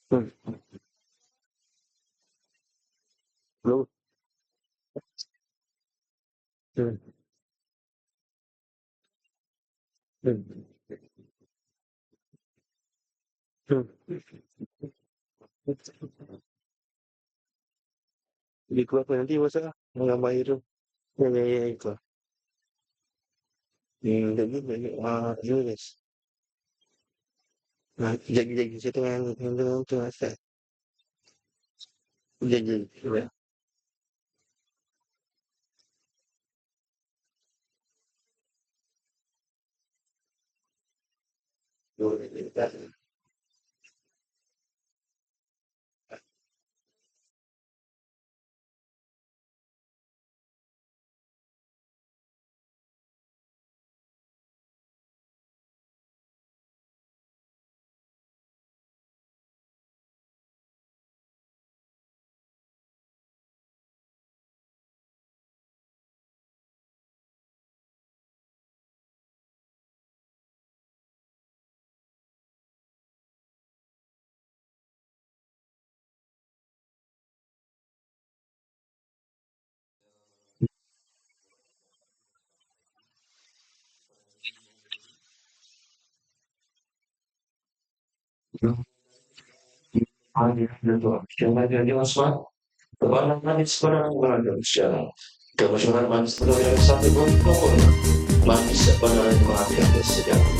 Hmm, belum. Hmm, hmm, hmm. Lebih kurang apa nanti masak lah. Mengambil air tu. Ya, ya, ya, ikut. Jadi, yes. Nah, jadi saya tengah yang tengah start. Jadi, ya. Dia masuk. Kebanyakan manis sebenarnya mengajar sejarah. Kemasyhuran manis sebenarnya satu pun manis sebenarnya mengajar sejarah.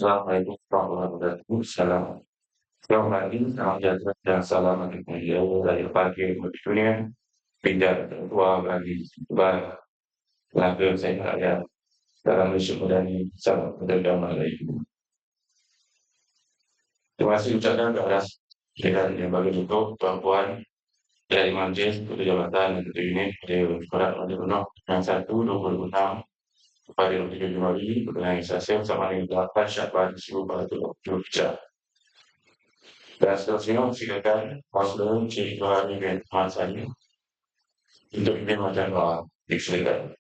Assalamualaikum warahmatullahi wabarakatuh. Selamat pagi, salam sejahtera dan salam hidayah dari pagi dunia. Pindah tua bagi lagu saya ya dalam bersyukur dan salam berdamai lagi. Terima kasih ucapkan kepada kita yang bagi untuk perempuan dari Manjil, untuk jabatan, untuk unit, dari Korat Wali Penuh, yang 1, 26, pada 7 Januari, organisasi bersama dengan 8 Syakban 1423. Dan seterusnya, silakan Paslon Cik Bahari dan Mas Ani untuk ini macam doa. Silakan.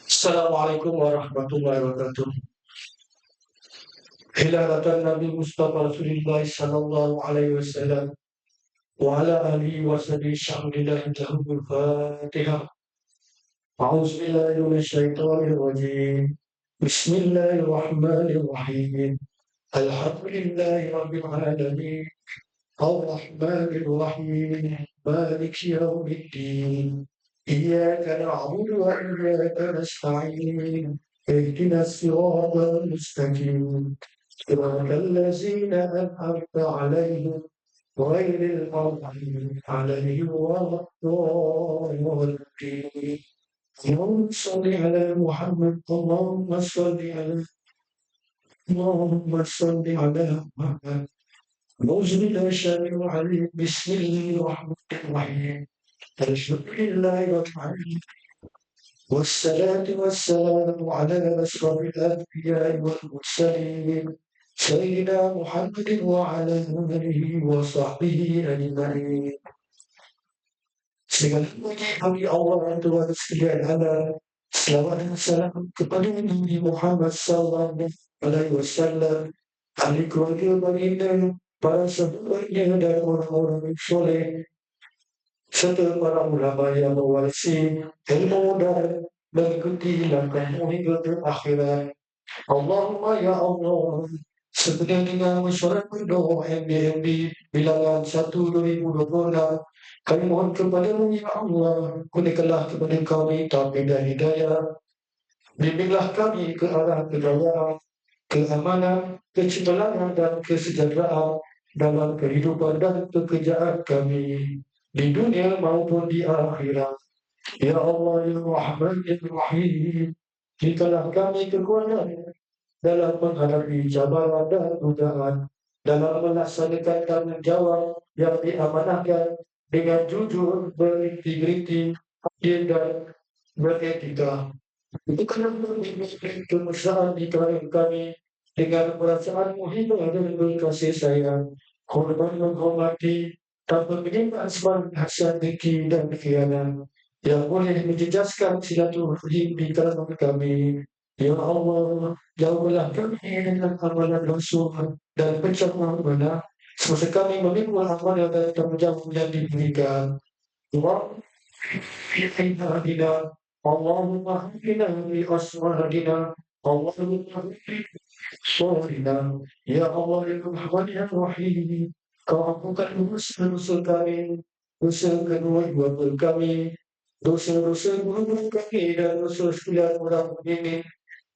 Assalamualaikum warahmatullahi wabarakatuh. Khilafatan Nabi Mustafa Rasulullah sallallahu alaihi wasallam wa ala alihi wa sahbihi syahdillahi lahumul Fatihah. A'udzu billahi minasyaitonir rajim. Bismillahirrahmanirrahim. Alhamdulillahi rabbil alamin. Ar-Rahmanir Rahim. Maliki yaumiddin. إياك نعبد وإياك نستعين اهدنا الصراط المستقيم صراط الذين أنعمت عليهم غير المغضوب عليهم ولا الضالين اللهم صل على محمد اللهم صل على محمد أعوذ بالله السميع العليم بسم الله الرحمن الرحيم الحمد لله رب العالمين والصلاة والسلام على أشرف الأنبياء والمرسلين سيدنا محمد وعلى آله وصحبه أجمعين. Segala puji bagi Allah Tuhan sekalian ala selawat dan salam kepada Nabi Muhammad sallallahu alaihi wasallam, ahli keluarga baginda, para sahabatnya dan orang-orang soleh serta para ulama yang mewarisi ilmu dan mengikuti langkahmu hingga ke akhirat. Allahumma ya Allah, seperti dengan mesyuarat berdoa MBMB bilangan 1/2026, kami mohon kepadamu ya Allah, kurniakanlah kepada kami taufik dan hidayah, bimbinglah kami ke arah kejayaan, keamanan, kecerdasan dan kesejahteraan dalam kehidupan dan pekerjaan kami di dunia maupun di akhirat. Ya Allah ya Rahman ya Rahim, berikanlah kami kekuatan dalam menghadapi cabaran dan godaan, dalam melaksanakan tanggungjawab yang diamanahkan dengan jujur, berintegriti, adil dan beretika. Bukanlah memberi kemesraan di kalangan kami dengan perasaan muhibah dan berkasih sayang, korban menghormati tanpa menyimpan semangat hasad dengki dan khianat yang boleh menjejaskan silaturahim di kalangan kami. Ya Allah, jauhkanlah kami dengan amalan rasul dan pencemaran benar semasa kami memikul amanah dan tanggungjawab yang diberikan. Allah في عبادنا اللهم اهدنا بأسرارنا اللهم اهدنا بأبصارنا ya Allah ya Rahman ya Rahim, kau ampunkan dosa-dosa kami, dosa kedua dua kami, dosa-dosa guru kami dan dosa sekalian orang mukminin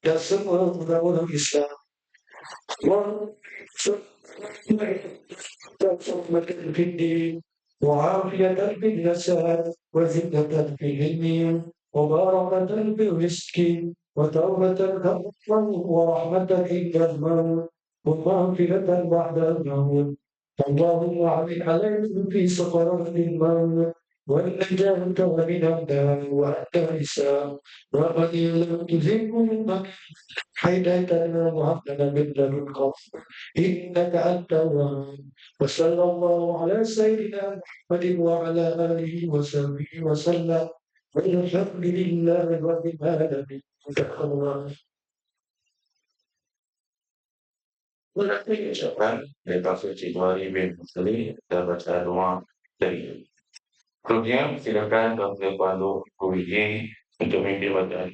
dan semua orang-orang Islam. في الدين وعافية في النساء وزكة في العلم وبركة في الرزق وتوبة كفرا ورحمة عند الموت ومغفرة بعد الموت. اللهم عليك عليهم في سقرات الموت والنجاة من النار وأنت الحساب وقد لم تزغ هديتنا وهب لنا من لدنك رحمة إنك أنت الوهاب. وصلى الله على سيدنا محمد وعلى آله وصحبه وسلم والحمد لله رب العالمين. صدق الله. Berarti ucapan lepas suci Tuhan bin Muslim dan baca doa dari kemudian silakan Dr. Pandu Kuiji untuk memimpin bacaan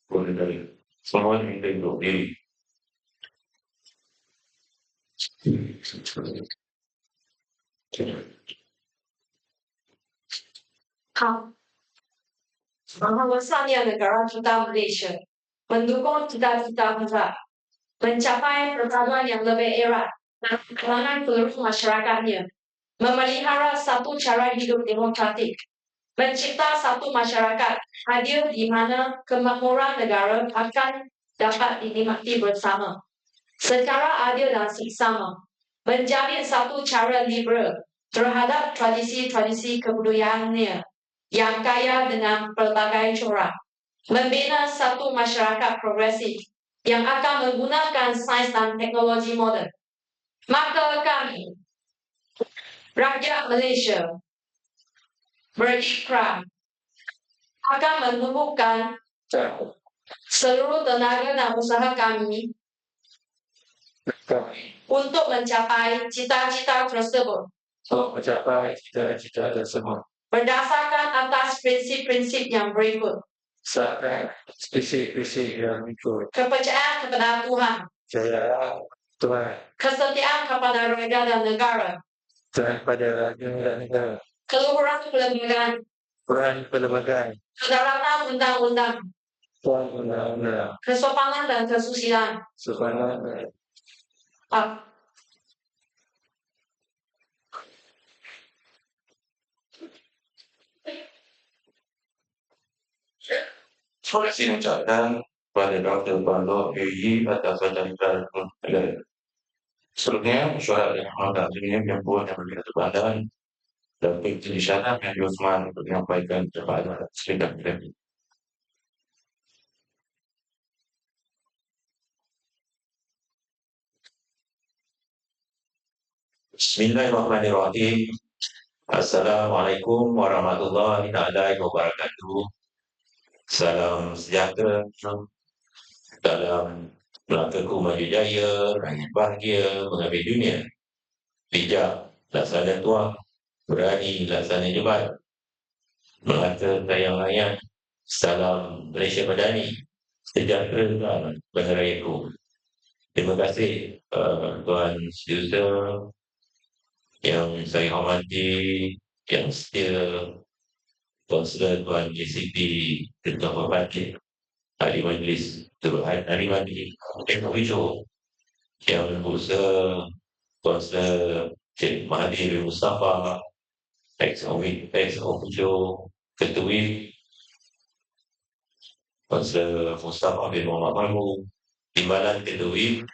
boleh dari semua diminta untuk diri. 好，Bahawasanya negara kita Malaysia mendukung cita-cita kita mencapai persatuan yang lebih erat dan kalangan seluruh masyarakatnya, memelihara satu cara hidup demokratik, mencipta satu masyarakat adil di mana kemakmuran negara akan dapat dinikmati bersama secara adil dan seksama, menjalin satu cara liberal terhadap tradisi-tradisi kebudayaannya yang kaya dengan pelbagai corak, membina satu masyarakat progresif yang akan menggunakan sains dan teknologi moden. Maka kami, rakyat Malaysia, berikrar akan menumbuhkan seluruh tenaga dan usaha kami untuk mencapai cita-cita tersebut. Berdasarkan atas prinsip-prinsip yang berikut. Kepercayaan kepada Tuhan. Kesetiaan kepada rakyat dan negara. Keluhuran kelembagaan. Kedaulatan undang-undang. Kesopanan dan kesusilaan. Terima kasih ucapkan kepada Dr. Pandu Kuiji atas bacaan negara. Sebelumnya, mesyuarat yang menghadap dunia menyambut yang berbeda terbadan dan penjelasan syarah yang Yusman untuk menyampaikan kepada sedang kita. Bismillahirrahmanirrahim. Assalamualaikum warahmatullahi wabarakatuh. Salam sejahtera dalam langkahku maju jaya, rakyat bahagia, mengambil dunia. Bijak, laksana tuah, berani, laksana jebat. Melata tayang layan, salam Malaysia Madani, sejahtera dan berharayaku. Terima kasih Tuan Setiausaha yang saya hormati, yang setia, Kaunselor Tuan JCP Ketua Bupati, ahli majlis, ahli majlis Ekovijo yang Kuasa Cik Mahathir bin Mustafa, ex-Ovijo, Ketua Kuasa Mustafa bin Muhammad Malu, Timbalan Ketua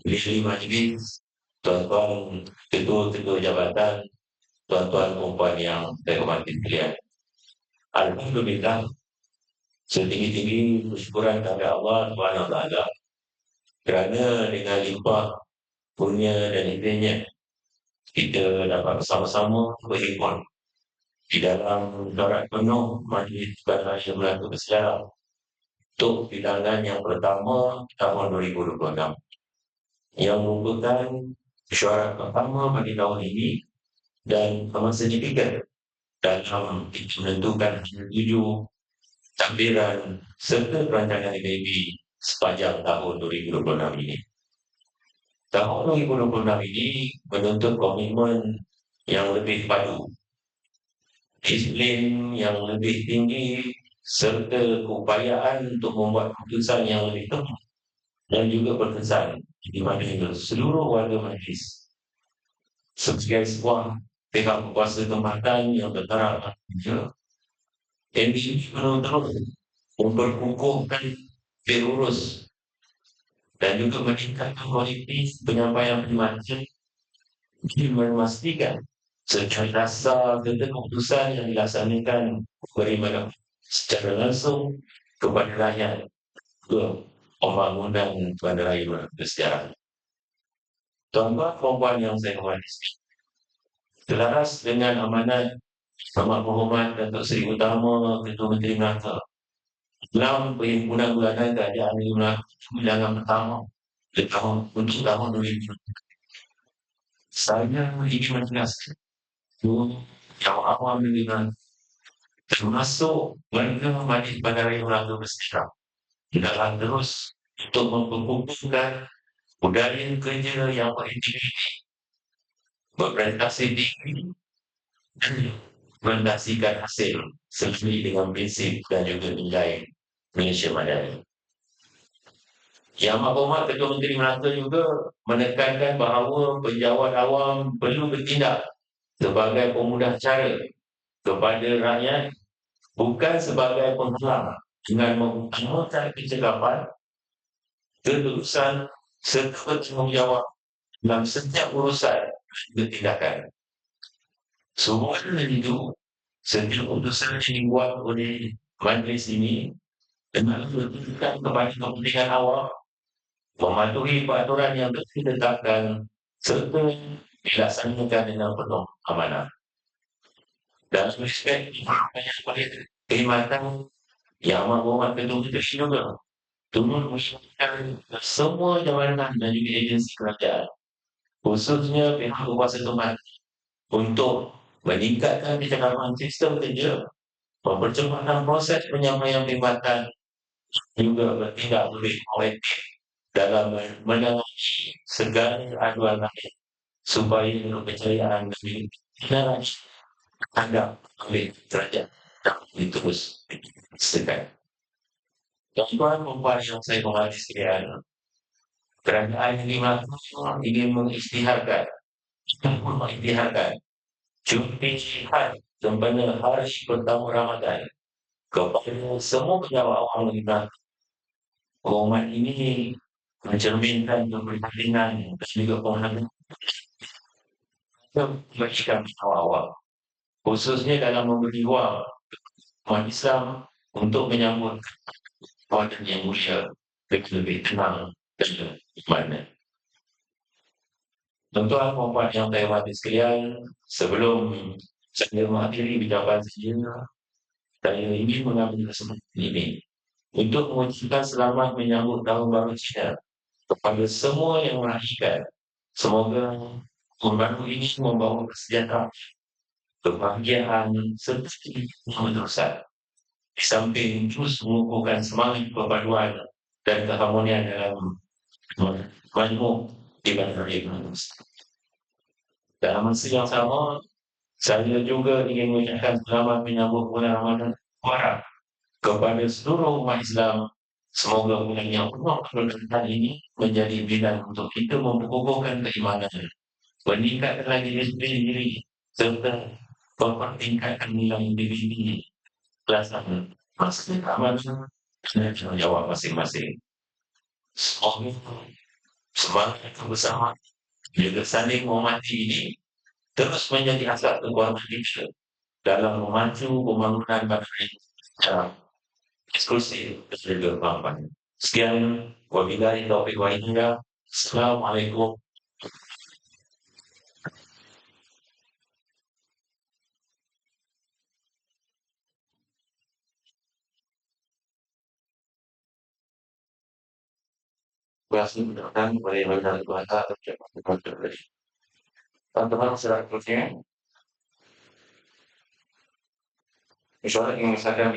Ahli Majlis, tuan-tuan ketua-ketua jabatan, tuan-tuan perempuan yang saya hormati sekalian. Alhamdulillah, setinggi-tinggi bersyukuran kepada Allah Subhanahu Wa Taala kerana dengan limpah kurnia dan izinnya kita dapat bersama-sama berhimpun di dalam syarat penuh Majlis Bandaraya Melaka Bersejarah untuk bilangan yang pertama tahun 2026 yang merupakan syarat pertama bagi tahun ini dan masa ketiga dalam kita menentukan 7 takbiran serta perancangan FAB sepanjang tahun 2026 ini. Tahun 2026 ini menuntut komitmen yang lebih padu, disiplin yang lebih tinggi serta keupayaan untuk membuat keputusan yang lebih tepat dan juga berkesan di mana seluruh warga majlis sebagai sebuah pihak berkuasa tempatan yang bertaraf MBC perlu terus memperkukuhkan pengurus dan juga meningkatkan kualiti penyampaian perkhidmatan memastikan secara dasar serta keputusan yang dilaksanakan beriman secara langsung kepada rakyat ke pembangunan bandaraya bersejarah. Tuan-tuan perempuan yang saya hormati, selaras dengan amanat Amat Berhormat Datuk Seri Utama Ketua Menteri Melaka dalam perhimpunan bulanan kerajaan negeri Melaka bilangan pertama untuk tahun 2020, saya ingin menegaskan yang awam negeri Melaka termasuk warga Majlis Bandaraya Melaka Bersejarah dalam terus untuk memperkukuhkan budaya kerja yang berintegriti, berprestasi tinggi dan merendahkan hasil sesuai dengan prinsip dan juga nilai Malaysia Madani. Yang Amat Berhormat Ketua Menteri Melaka juga menekankan bahawa penjawat awam perlu bertindak sebagai pemudah cara kepada rakyat, bukan sebagai penghalang, dengan mengutamakan kecekapan, ketulusan serta bertanggungjawab dalam setiap urusan bertindakan. Semua itu, setiap urusan yang dibuat oleh majlis ini dengan bertujukan kepada kepentingan awam, mematuhi peraturan yang ditetapkan serta dilaksanakan dengan penuh amanah. Dalam respek perkhidmatan yang Amat Berhormat Ketua Menteri juga turut mengingatkan semua jabatan dan juga agensi kerajaan, khususnya pihak berkuasa tempat, untuk meningkatkan kecakapan sistem kerja, mempercepatkan proses penyampaian perkhidmatan, juga bertindak lebih proaktif dalam menangani segala aduan rakyat supaya kepercayaan dan kebenaran terhadap oleh kerajaan dapat terus disekat. Tuan-tuan perempuan yang saya hormati sekalian, kerajaan ini ingin mengisytiharkan cuti jihad sempena hari pertama Ramadan kepada semua pejabat awam negara. Pengumuman ini mencerminkan keprihatinan dan juga penghargaan bagi kami awal-awal, khususnya dalam memberi ruang umat Islam untuk menyambut kawasan yang mulia dengan lebih tenang dan mana. Tuan-tuan perempuan yang saya hormati sekalian, sebelum saya mengakhiri ucapan saya ingin mengambil kesempatan ini untuk mengucapkan selamat menyambut Tahun Baru Cina kepada semua yang meraihkan. Semoga tahun baru ini membawa kesejahteraan, kebahagiaan serta keberterusan. Di samping terus mengukuhkan semangat perpaduan dan keharmonian dalam majmuk di Bandaraya Melaka. Dalam masa yang sama, saya juga ingin mengucapkan selamat menyambut bulan Ramadan Mubarak kepada seluruh umat Islam, semoga bulan yang penuh keberkatan ini menjadi bidang untuk kita memperkokohkan keimanan, meningkatkan diri sendiri, serta mempertingkatkan nilai diri pelaksanaan masing amalan dan tanggungjawab masing-masing. Semoga semangat kebersamaan juga saling menghormati ini terus menjadi asas kekuatan kita dalam memacu pembangunan bangsa ini secara eksklusif dan juga berkelanjutan. Sekian, wabillahi taufiq wal hidayah. Assalamualaikum. Terima kasih mendengarkan kepada yang berada di bahasa atau ucapan terbaik. Teman-teman selanjutnya, misalnya yang saya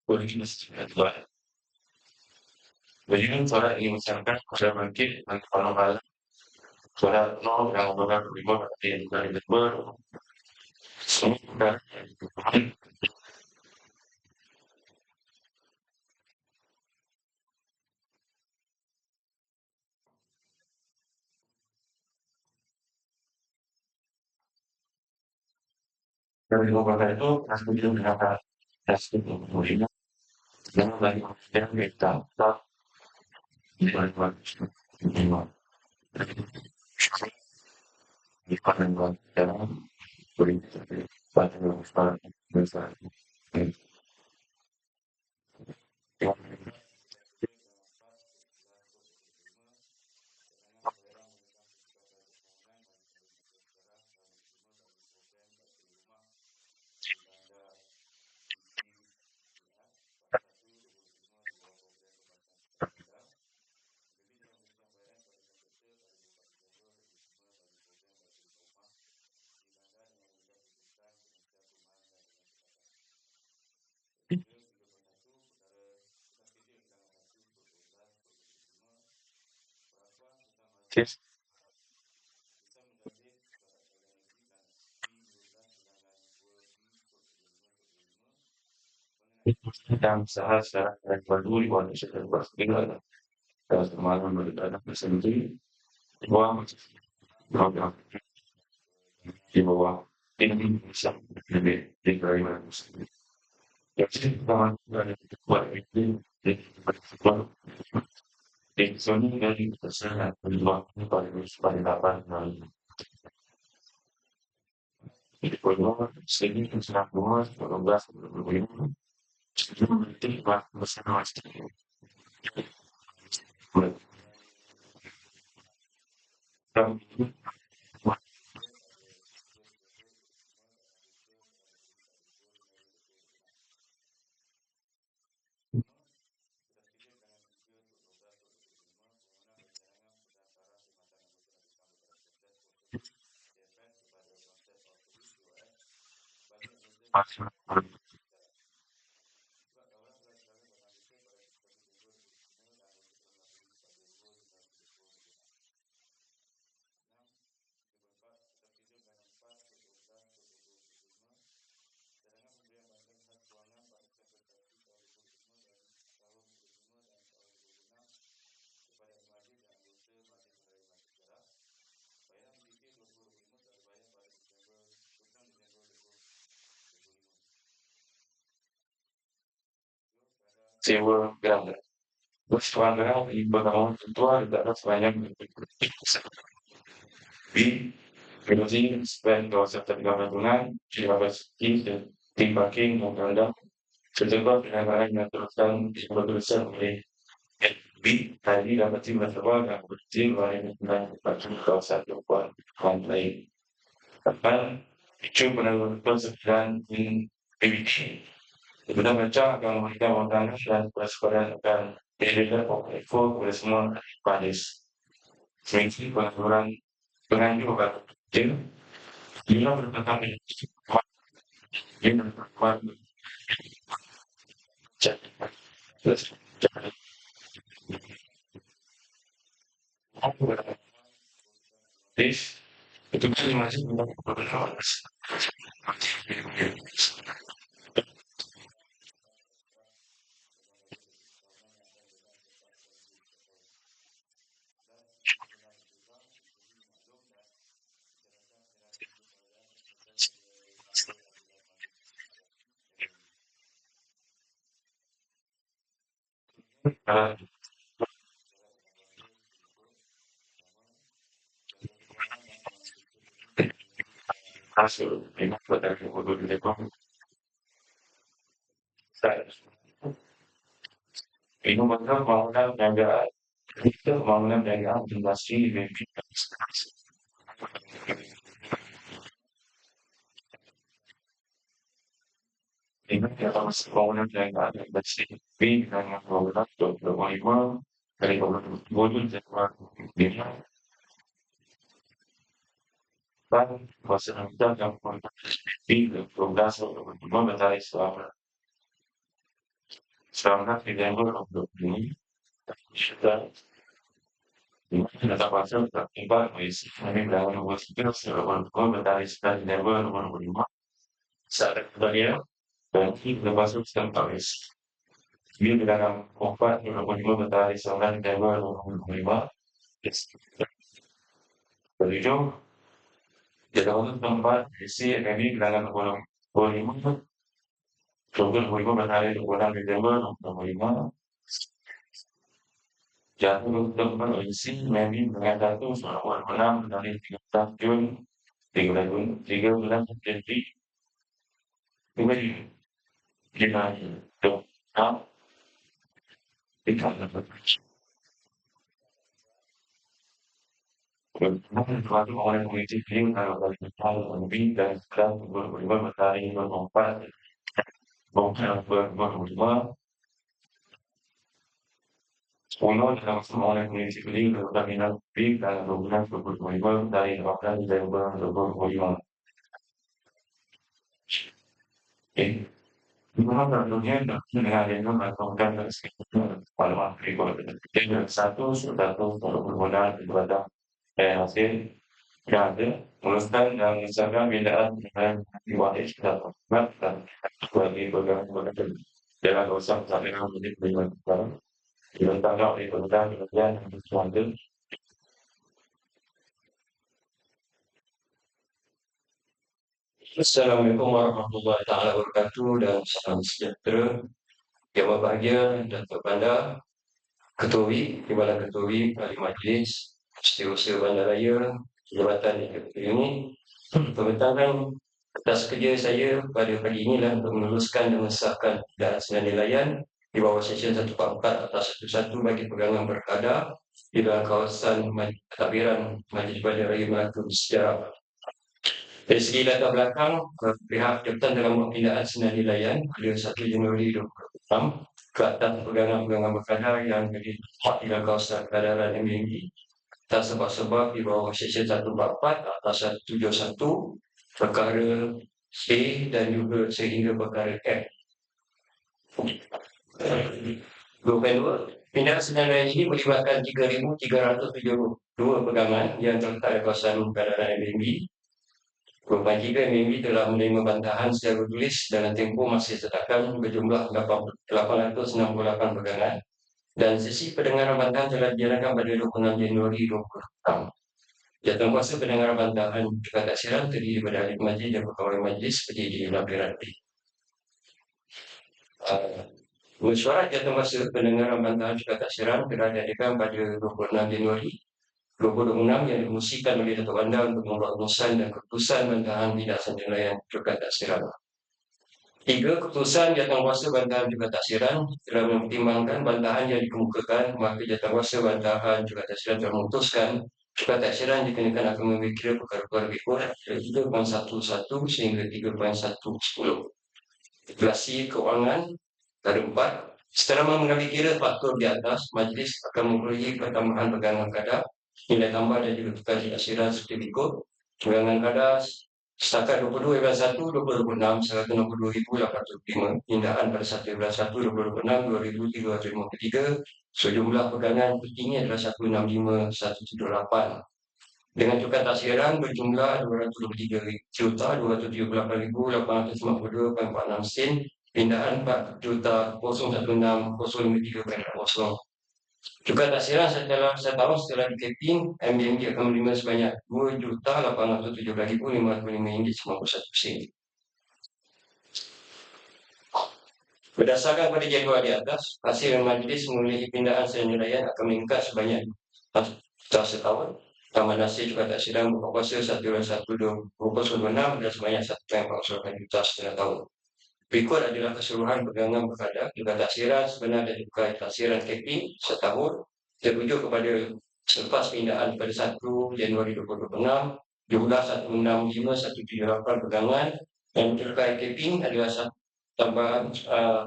boleh kita sedikit Jadi suara ingin mengucapkan kepada bangkit dan kepala malam suara nol yang memegang lima berarti yang dari ber semua dari lomba itu pasti dia mendapat hasil kemudian dan lagi yang kita tak dibuat lima di pandangan dalam beri pada besar besar dan usaha secara berduri manusia dan bersedia dan semalam beribadah bersendiri di bawah di bawah ini bisa lebih dari manusia. Jadi teman dari buat itu di bersekolah di sini dari kesehatan berbuat pada supaya dapat melalui di bawah sini kesenangan luas 12 Nanti Pak bersama sewa berapa? Terus pelanggaran di bangunan tentua tidak sebanyak di Kemudian selain kawasan tertinggal bangunan, di dan tim parking memandang sejumlah penanganan yang teruskan diperlukan oleh FB tadi dapat dilakukan yang berarti melalui parking kawasan tempat lain. Bahkan itu penanggulangan sekian di PBT. Sebenarnya mereka akan memberikan wawasan dan waspada akan diberikan info kepada semua panis. Seminggu pengaturan penganjur obat kecil, bila bertentang dengan ini berkuat terus aktif Itu kan masih beberapa hasil ini pada kemudian di Jepang saya ini maka bangunan yang itu bangunan yang masih lebih ini adalah bangunan yang masih lebih dengan bangunan 25 dari bangunan modul Jepang ini dan fasilitas yang di 12 untuk matahari selama tidak untuk ini sudah kita pasang tertimpa isi kami dalam waktu selama matahari sudah tidak nomor 5 saat kemudian dan kita masuk tentang isi dia dalam 4 nomor 5 matahari selama tidak nomor 5 berhujung di dalam tempat isi kami dalam nomor 5 Contoh 5 matahari nomor 6 nomor 5 jatuh tempat isi maybe dengan satu selama 6 dari 3 Jun 3 bulan jadi kemudian kita tetap kita dapat suatu orang politik yang kalau dari lebih dan sekarang berubah matahari berempat berubah 10 dalam semua orang politik ini berkaitan lebih dan berubah dari 18 dan berubah Gimana dunia dengan yang melakukan pada waktu itu dengan satu permodalan ibadah hasil yang ada meluruskan dan misalkan bidaan dengan diwakil dan bagi pegang dalam usaha saling menjadi pribadi barang diletakkan oleh pegang kemudian sesuatu. Assalamualaikum warahmatullahi wabarakatuh dan salam sejahtera yang berbahagia dan kepada Ketua Timbalan Ketua Ahli Majlis Setiausaha Bandaraya Jabatan ini pembentakan atas kerja saya pada pagi ini adalah untuk meneruskan dan mengesahkan dan senilaian di bawah Seksyen 144 atas 11 bagi pegangan berkada di dalam kawasan Takbiran Majlis Bandaraya Melaka Sejarah. Dari segi latar belakang, pihak Jabatan dalam pembinaan senilaian pada 1 Januari 2006 ke atas pegangan-pegangan berkadar yang dibuat di dalam kawasan keadaran MBNG atas sebab-sebab di bawah Seksyen 144 atas 171 perkara A dan juga sehingga perkara F. 22. Pindaan senilaian ini melibatkan 3,372 pegangan yang terletak di kawasan keadaran MBNG. Korban jika MBNG telah menerima bantahan secara tulis dalam tempoh masa cetakan berjumlah 868 pegangan dan sesi pendengaran bantahan telah dijalankan pada 26 Januari 2006. Jawatankuasa pendengaran bantahan juga taksiran terdiri daripada ahli majlis dan pegawai majlis seperti di lampiran B. Mesyuarat jawatankuasa pendengaran bantahan juga taksiran telah diadakan pada 26 Januari 2026 yang dimusikan oleh Datuk Bandar untuk membuat rumusan dan keputusan bantahan tidak senilaian juga taksiran. 3. Keputusan jawatankuasa bantahan juga taksiran telah mempertimbangkan bantahan yang dikemukakan, maka jawatankuasa bantahan juga taksiran telah memutuskan juga taksiran dikenakan akan memikir perkara-perkara berikut 3.11 sehingga 3.110. Regulasi keuangan Cara 4. Setelah mengambil kira faktor di atas, majlis akan memperolehi pertambahan pegangan kadar, nilai tambah dan juga tukar taksiran seperti berikut. Pegangan kadar setakat 22/1 2026 162,805, pindaan pada 1/1 2026 2,353, sejumlah pegangan tertinggi adalah 165,178. dengan cukai taksiran berjumlah RM223,278,852.46 pindahan RM4,016,053.40. Cukai taksiran setelah setahun setelah dikeping, MBMG akan menerima sebanyak RM2,817,555.91. Berdasarkan pada jadual di atas, hasil majlis memiliki pindahan senilaian akan meningkat sebanyak setahun. Taman hasil cukai taksiran buka puasa 1/1/2026 dan sebanyak 1,48 juta setengah tahun. Berikut adalah keseluruhan pegangan berkadar cukai taksiran sebenar dan cukai taksiran keping setahun terujuk kepada selepas pindahan pada 1 Januari 2026 jumlah 165,178 pegangan dan cukai keping adalah tambahan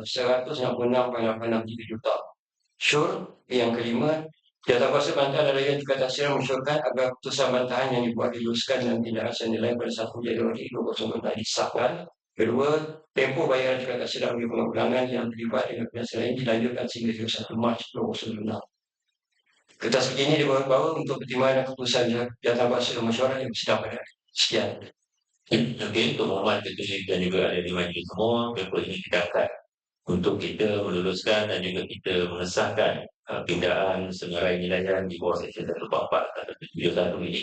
166,863 juta. Yang kelima, Jawatankuasa Bantahan dan Raya Cukai Taksiran mensyurkan agar putusan bantahan yang dibuat diluluskan dan tindakan senilai pada 1 Januari 2026 disahkan. Kedua, tempoh bayaran cukai taksiran bagi pengulangan yang terlibat dengan pihak lain dilanjutkan sehingga 31 Mac 2026. Kertas begini dibawa untuk pertimbangan keputusan Jawatankuasa dan Mesyuarat yang bersidang pada hari. Sekian. Okey, untuk maklumat kita juga ada di majlis semua, paper ini kita angkat untuk kita meluluskan dan juga kita mengesahkan pindaan senarai nilaian di bawah Seksyen 144 dan 71 ini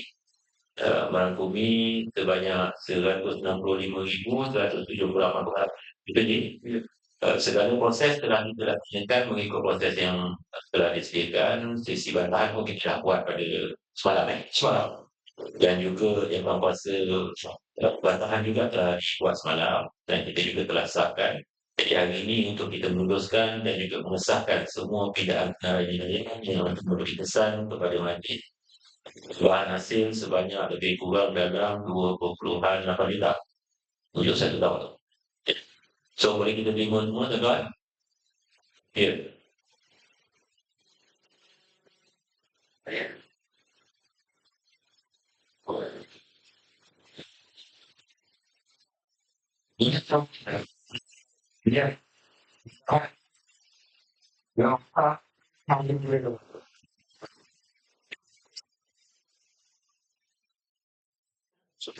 merangkumi sebanyak 165,178 perkara. Jadi segala proses telah kita laksanakan mengikut proses yang telah disediakan. Sesi bantahan pun kita buat pada semalam. Dan juga Dewan Kuasa bantahan juga telah dibuat semalam dan kita juga telah sahkan. Jadi hari ini untuk kita meluluskan dan juga mengesahkan semua pindaan nilaian yang memberi kesan kepada majlis. Bahan hasil sebanyak lebih kurang dalam 20.8 juta untuk 1 tahun. So boleh kita terima semua tuan-tuan? Ya. Ya.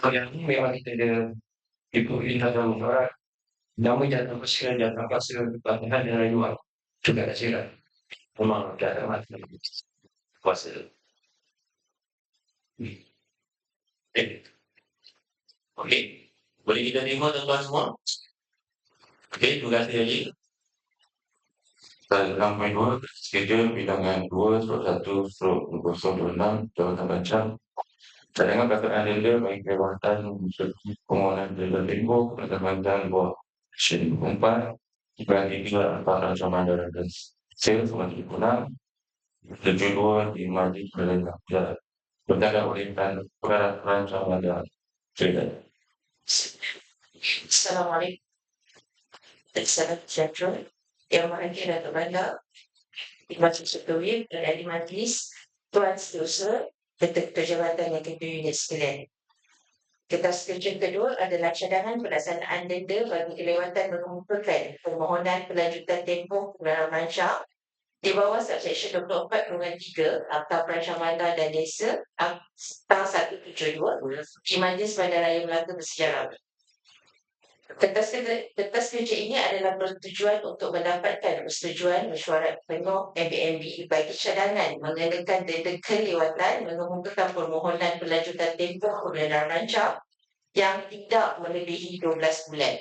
Yang ini memang kita ada diberi dalam mesyuarat. Nama Jawatankuasa dan Jawatankuasa Bantahan dan Rayuan Cukai Taksiran. Memang ada mati kuasa. Okey. Boleh kita terima tuan-tuan semua? Okey, terima kasih lagi. Dalam manual schedule bilangan 2/1/2026 Jabatan Bancang cadangan perkataan denda bagi perkhidmatan permohonan denda tempoh perkhidmatan buat Syen 4 bagi 3 antara ancaman dan sel sebanyak 6 lebih 2 di majlis perdagangan jalan bertanda oleh perkara rancangan dan cerita. Assalamualaikum. Salam sejahtera. Yang Mahathir Datuk Bandar, Majlis Ketua dan Ahli Majlis, Tuan Setiausaha, Ketua Jabatan yang kedua unit sekalian. Kertas kerja kedua adalah cadangan pelaksanaan denda bagi kelewatan mengemukakan permohonan pelanjutan tempoh penggunaan rancang di bawah Subseksyen 24/3 Akta Perancangan Bandar dan Desa Akta 172 di Majlis Bandaraya Melaka Bersejarah. Kertas kerja ini adalah bertujuan untuk mendapatkan persetujuan mesyuarat penuh MBMB bagi cadangan mengenakan denda kelewatan mengemukakan permohonan pelanjutan tempoh penggunaan rancang yang tidak melebihi 12 bulan.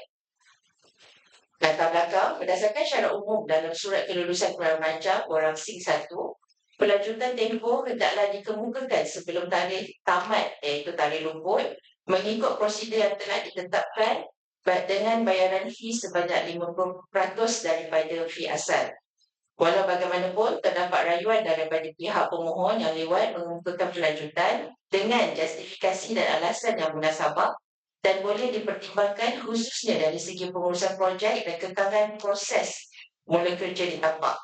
Latar belakang, berdasarkan syarat umum dalam surat kelulusan penggunaan rancang Borang Sing 1, pelanjutan tempoh hendaklah dikemukakan sebelum tarikh tamat iaitu tarikh luput mengikut prosedur yang telah ditetapkan dengan bayaran fee sebanyak 50% daripada fee asal. Walau bagaimanapun, terdapat rayuan daripada pihak pemohon yang lewat mengemukakan pelanjutan dengan justifikasi dan alasan yang munasabah dan boleh dipertimbangkan khususnya dari segi pengurusan projek dan kekangan proses mula kerja ditapak.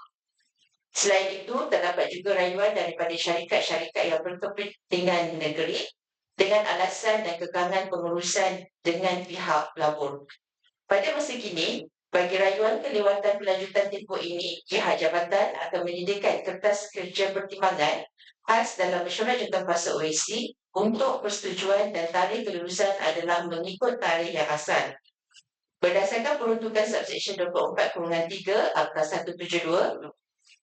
Selain itu, terdapat juga rayuan daripada syarikat-syarikat yang berkepentingan negeri dengan alasan dan kekangan pengurusan dengan pihak pelabur. Pada masa kini, Bagi rayuan kelewatan pelanjutan tempoh ini, pihak jabatan akan menyediakan kertas kerja pertimbangan khas dalam mesyuarat jurukuasa OAC untuk persetujuan dan tarikh kelulusan adalah mengikut tarikh yang asal. Berdasarkan peruntukan subsection 24/3 Akta 172,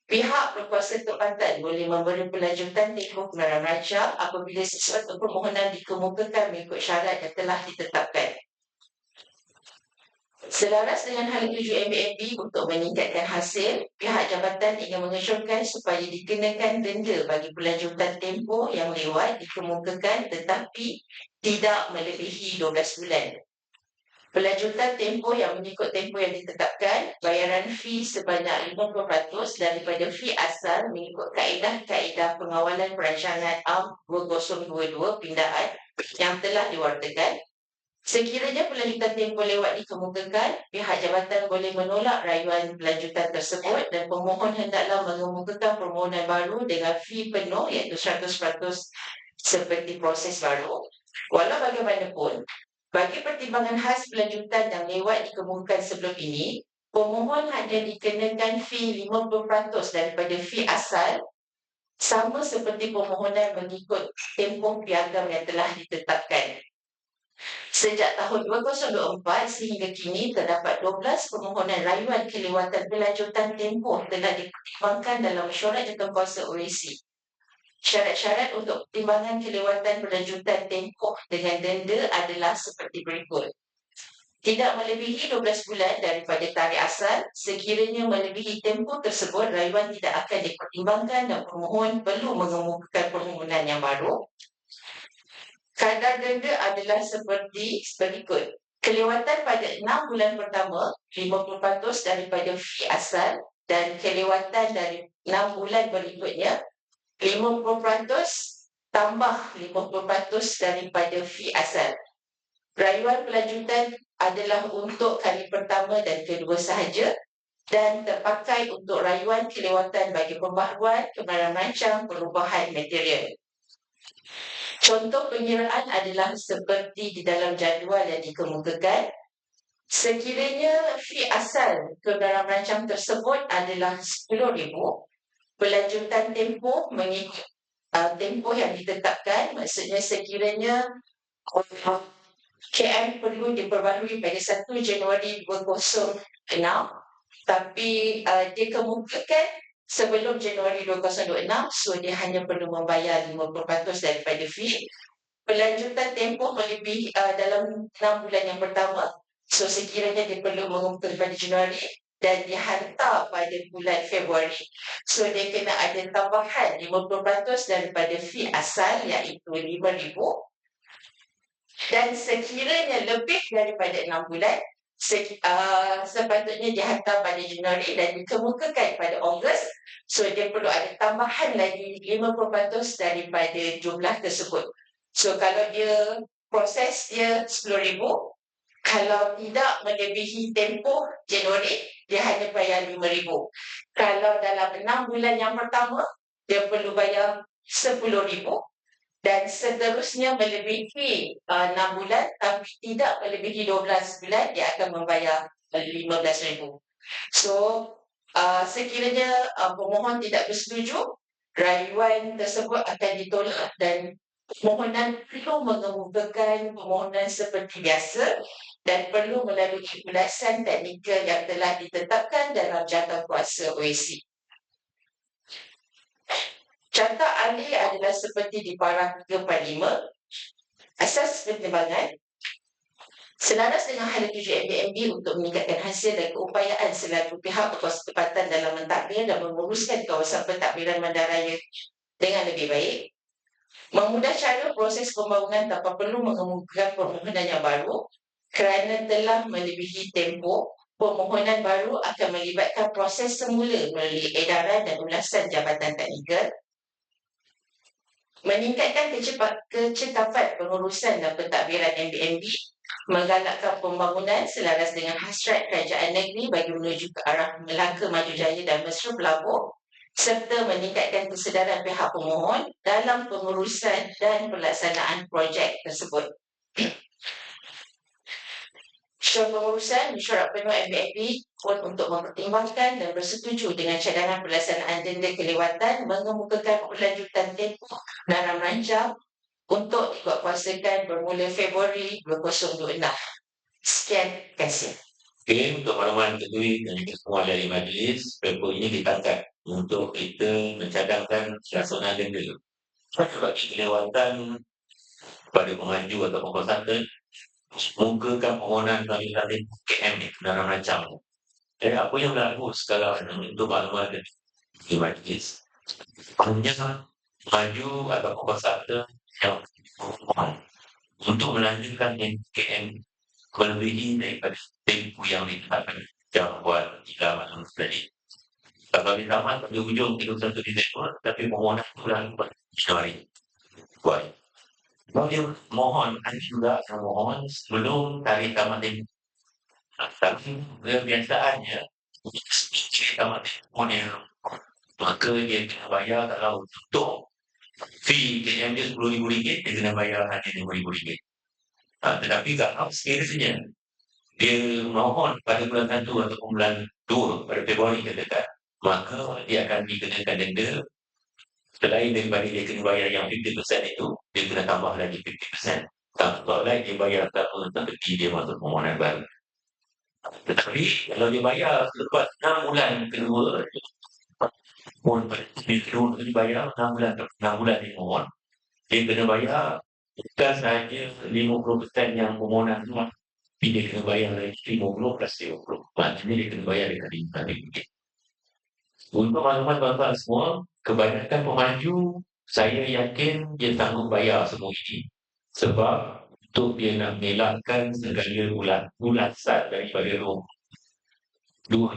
pihak berkuasa tempatan boleh memberi pelanjutan tempoh kebenaran rancang apabila sesuatu permohonan dikemukakan mengikut syarat yang telah ditetapkan. Selaras dengan hal 7 MBMB untuk meningkatkan hasil, pihak jabatan ingin mengesyorkan supaya dikenakan denda bagi pelanjutan tempoh yang lewat dikemukakan tetapi tidak melebihi 12 bulan. Pelanjutan tempoh yang mengikut tempoh yang ditetapkan, bayaran fee sebanyak 50% daripada fee asal mengikut kaedah-kaedah pengawalan perancangan AM 2022 pindaan yang telah diwartakan. Sekiranya pelanjutan tempoh lewat dikemukakan, pihak jabatan boleh menolak rayuan pelanjutan tersebut dan pemohon hendaklah mengemukakan permohonan baru dengan fee penuh iaitu 100% seperti proses baru. Walau bagaimanapun, bagi pertimbangan khas pelanjutan yang lewat dikemukakan sebelum ini, pemohon hanya dikenakan fee 50% daripada fee asal sama seperti permohonan mengikut tempoh piagam yang telah ditetapkan. Sejak tahun 2024 sehingga kini terdapat 12 permohonan rayuan kelewatan pelanjutan tempoh telah dipertimbangkan dalam mesyuarat jurukuasa OAC. Syarat-syarat untuk pertimbangan kelewatan pelanjutan tempoh dengan denda adalah seperti berikut. Tidak melebihi 12 bulan daripada tarikh asal, sekiranya melebihi tempoh tersebut, rayuan tidak akan dipertimbangkan dan pemohon perlu mengemukakan permohonan yang baru. Kadar denda adalah seperti berikut. Kelewatan pada 6 bulan pertama, 50% daripada fee asal dan kelewatan dari 6 bulan berikutnya, 50% tambah 50% daripada fee asal. Rayuan pelanjutan adalah untuk kali pertama dan kedua sahaja dan terpakai untuk rayuan kelewatan bagi pembaharuan, kebenaran rancang, perubahan material. Contoh pengiraan adalah seperti di dalam jadual yang dikemukakan. Sekiranya fee asal kebenaran rancang tersebut adalah RM10,000, pelanjutan tempoh mengikut tempoh yang ditetapkan, maksudnya sekiranya KM perlu diperbaharui pada 1 Januari 2006, tapi dia kemukakan sebelum Januari 2026, so dia hanya perlu membayar 50% daripada fee. Pelanjutan tempoh melebihi dalam 6 bulan yang pertama, so sekiranya dia perlu mengemukakan pada Januari dan dihantar pada bulan Februari, so dia kena ada tambahan 50% daripada fee asal iaitu RM5,000. Dan sekiranya lebih daripada 6 bulan, sepatutnya dihantar pada Januari dan dikemukakan pada Ogos, so dia perlu ada tambahan lagi 50% daripada jumlah tersebut. So kalau dia proses dia RM10,000, kalau tidak melebihi tempoh Januari, dia hanya bayar RM5,000. Kalau dalam 6 bulan yang pertama, dia perlu bayar RM10,000 dan seterusnya melebihi 6 bulan tapi tidak melebihi 12 bulan, dia akan membayar RM15,000. So sekiranya pemohon tidak bersetuju, rayuan tersebut akan ditolak dan permohonan perlu mengemukakan permohonan seperti biasa dan perlu melalui ulasan teknikal yang telah ditetapkan dalam jawatankuasa OAC. Contoh ahli adalah seperti di parah 345. Asas pertimbangan. Selaras dengan hal 7 MBMB untuk meningkatkan hasil dan keupayaan selaku pihak berkuasa tempatan dalam mentadbir dan menguruskan kawasan pentadbiran bandaraya dengan lebih baik, memudah cara proses pembangunan tanpa perlu mengemukakan permohonan yang baru kerana telah melebihi tempoh. Permohonan baru akan melibatkan proses semula melalui edaran dan ulasan Jabatan Teknikal. Meningkatkan kecekapan pengurusan dan pentadbiran MBMB, menggalakkan pembangunan selaras dengan hasrat kerajaan negeri bagi menuju ke arah Melaka Maju Jaya dan Mesra Pelabur, serta meningkatkan kesedaran pihak pemohon dalam pengurusan dan pelaksanaan projek tersebut. Syurah Pengurusan Mesyuarat Penuh MBFB pun untuk mempertimbangkan dan bersetuju dengan cadangan pelaksanaan denda kelewatan mengemukakan berlanjutan tempoh dalam rancang untuk dikuatkuasakan bermula Februari 2026. Sekian, terima kasih. Okey, untuk makluman Ketua dan juga semua dari majlis, paper ini ditangkap untuk kita mencadangkan pelaksanaan denda bagi kelewatan pada pemaju atau konsultan mukakan permohonan melalui KM ni dalam rancang. Jadi apa yang berlaku sekarang untuk makluman di majlis hanya maju atau konsultan yang memohon untuk melanjutkan KM melebihi daripada tempoh yang ditetapkan yang buat jika maklum tadi. Kalau ditamat pada hujung 31 Disember, tapi permohonan pulang pada Januari. Buat. Kalau dia mohon, ada juga yang mohon sebelum tarikh tamat tempoh. Tapi kebiasaannya, jika tamat tempoh dia, maka dia kena bayar kalau untuk fee KM dia RM10,000, dia kena bayar hanya RM5,000. Tetapi kalau sekiranya dia mohon pada bulan 1 ataupun bulan 2 pada Februari katakan, maka dia akan dikenakan denda. Selain daripada dia kena bayar yang 50% itu, dia kena tambah lagi 50%. Kalau lain dia bayar berapa tetapi dia masuk permohonan baru. Tetapi kalau dia bayar selepas 6 bulan kedua, mohon pada kedua dia bayar 6 bulan dia mohon, dia kena bayar bukan sahaja 50% yang permohonan tu, tapi dia kena bayar lagi 50 plus 50. Maksudnya dia kena bayar dekat RM5,000. Untuk maklumat tuan-tuan semua, kebanyakan pemaju saya yakin dia sanggup bayar semua ini. Sebab untuk dia nak mengelakkan segala ulasan daripada 2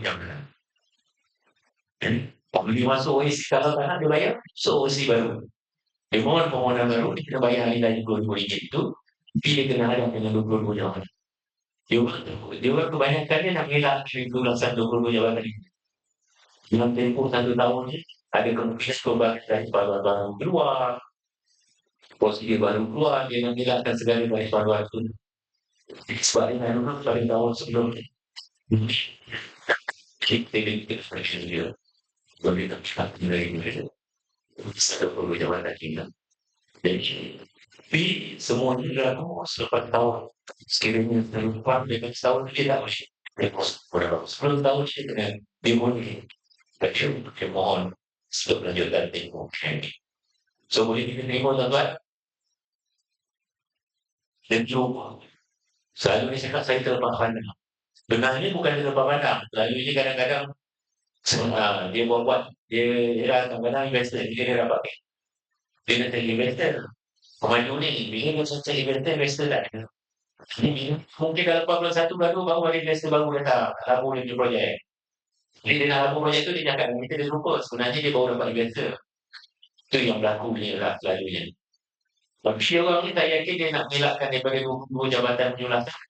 jam. Kalau dia masuk OIC, kalau tak nak dia bayar, so OIC baru. Dia mohon permohonan baru, dia kena bayar nilai RM20 itu, tapi dia kena hadap dengan 22 jam. Dia orang kebanyakan dia nak mengelak ulasan 22 jam tadi. Dalam tempoh 1 tahun ni, ada kemungkinan pelbagai baru keluar, prosedur baru keluar, dia mengelakkan segala baru itu. Sebabnya dulu pada tahun sebelum ni, kita expression dia, boleh tak cakap nilai mereka. Bisa perlu jawatan kita. Jadi, tapi semua ini berlaku selepas tahun. Sekiranya terlupa dengan setahun dia tak boleh. Sebelum tahun dia kena dia boleh. Tapi dia mohon sebelum lanjutkan tempoh. So boleh kita terima tuan-tuan. Dan cuba. Selalu dia cakap saya terlepas pandang. Benarnya bukan terlepas pandang. Selalunya kadang-kadang dia buat dia kadang-kadang investor dia dapat. Dia nak cari investor. Pemaju ni bila dia cari investor tak ada. Mungkin kalau 41 baru ada investor baru datang. Labur dia projek. Jadi dia nak labur projek tu dia cakap kita dia lupa. Sebenarnya dia baru dapat investor. Itu yang berlaku dia lah selalunya. Tapi orang ni tak yakin dia nak mengelakkan daripada 22 jabatan penyulasan.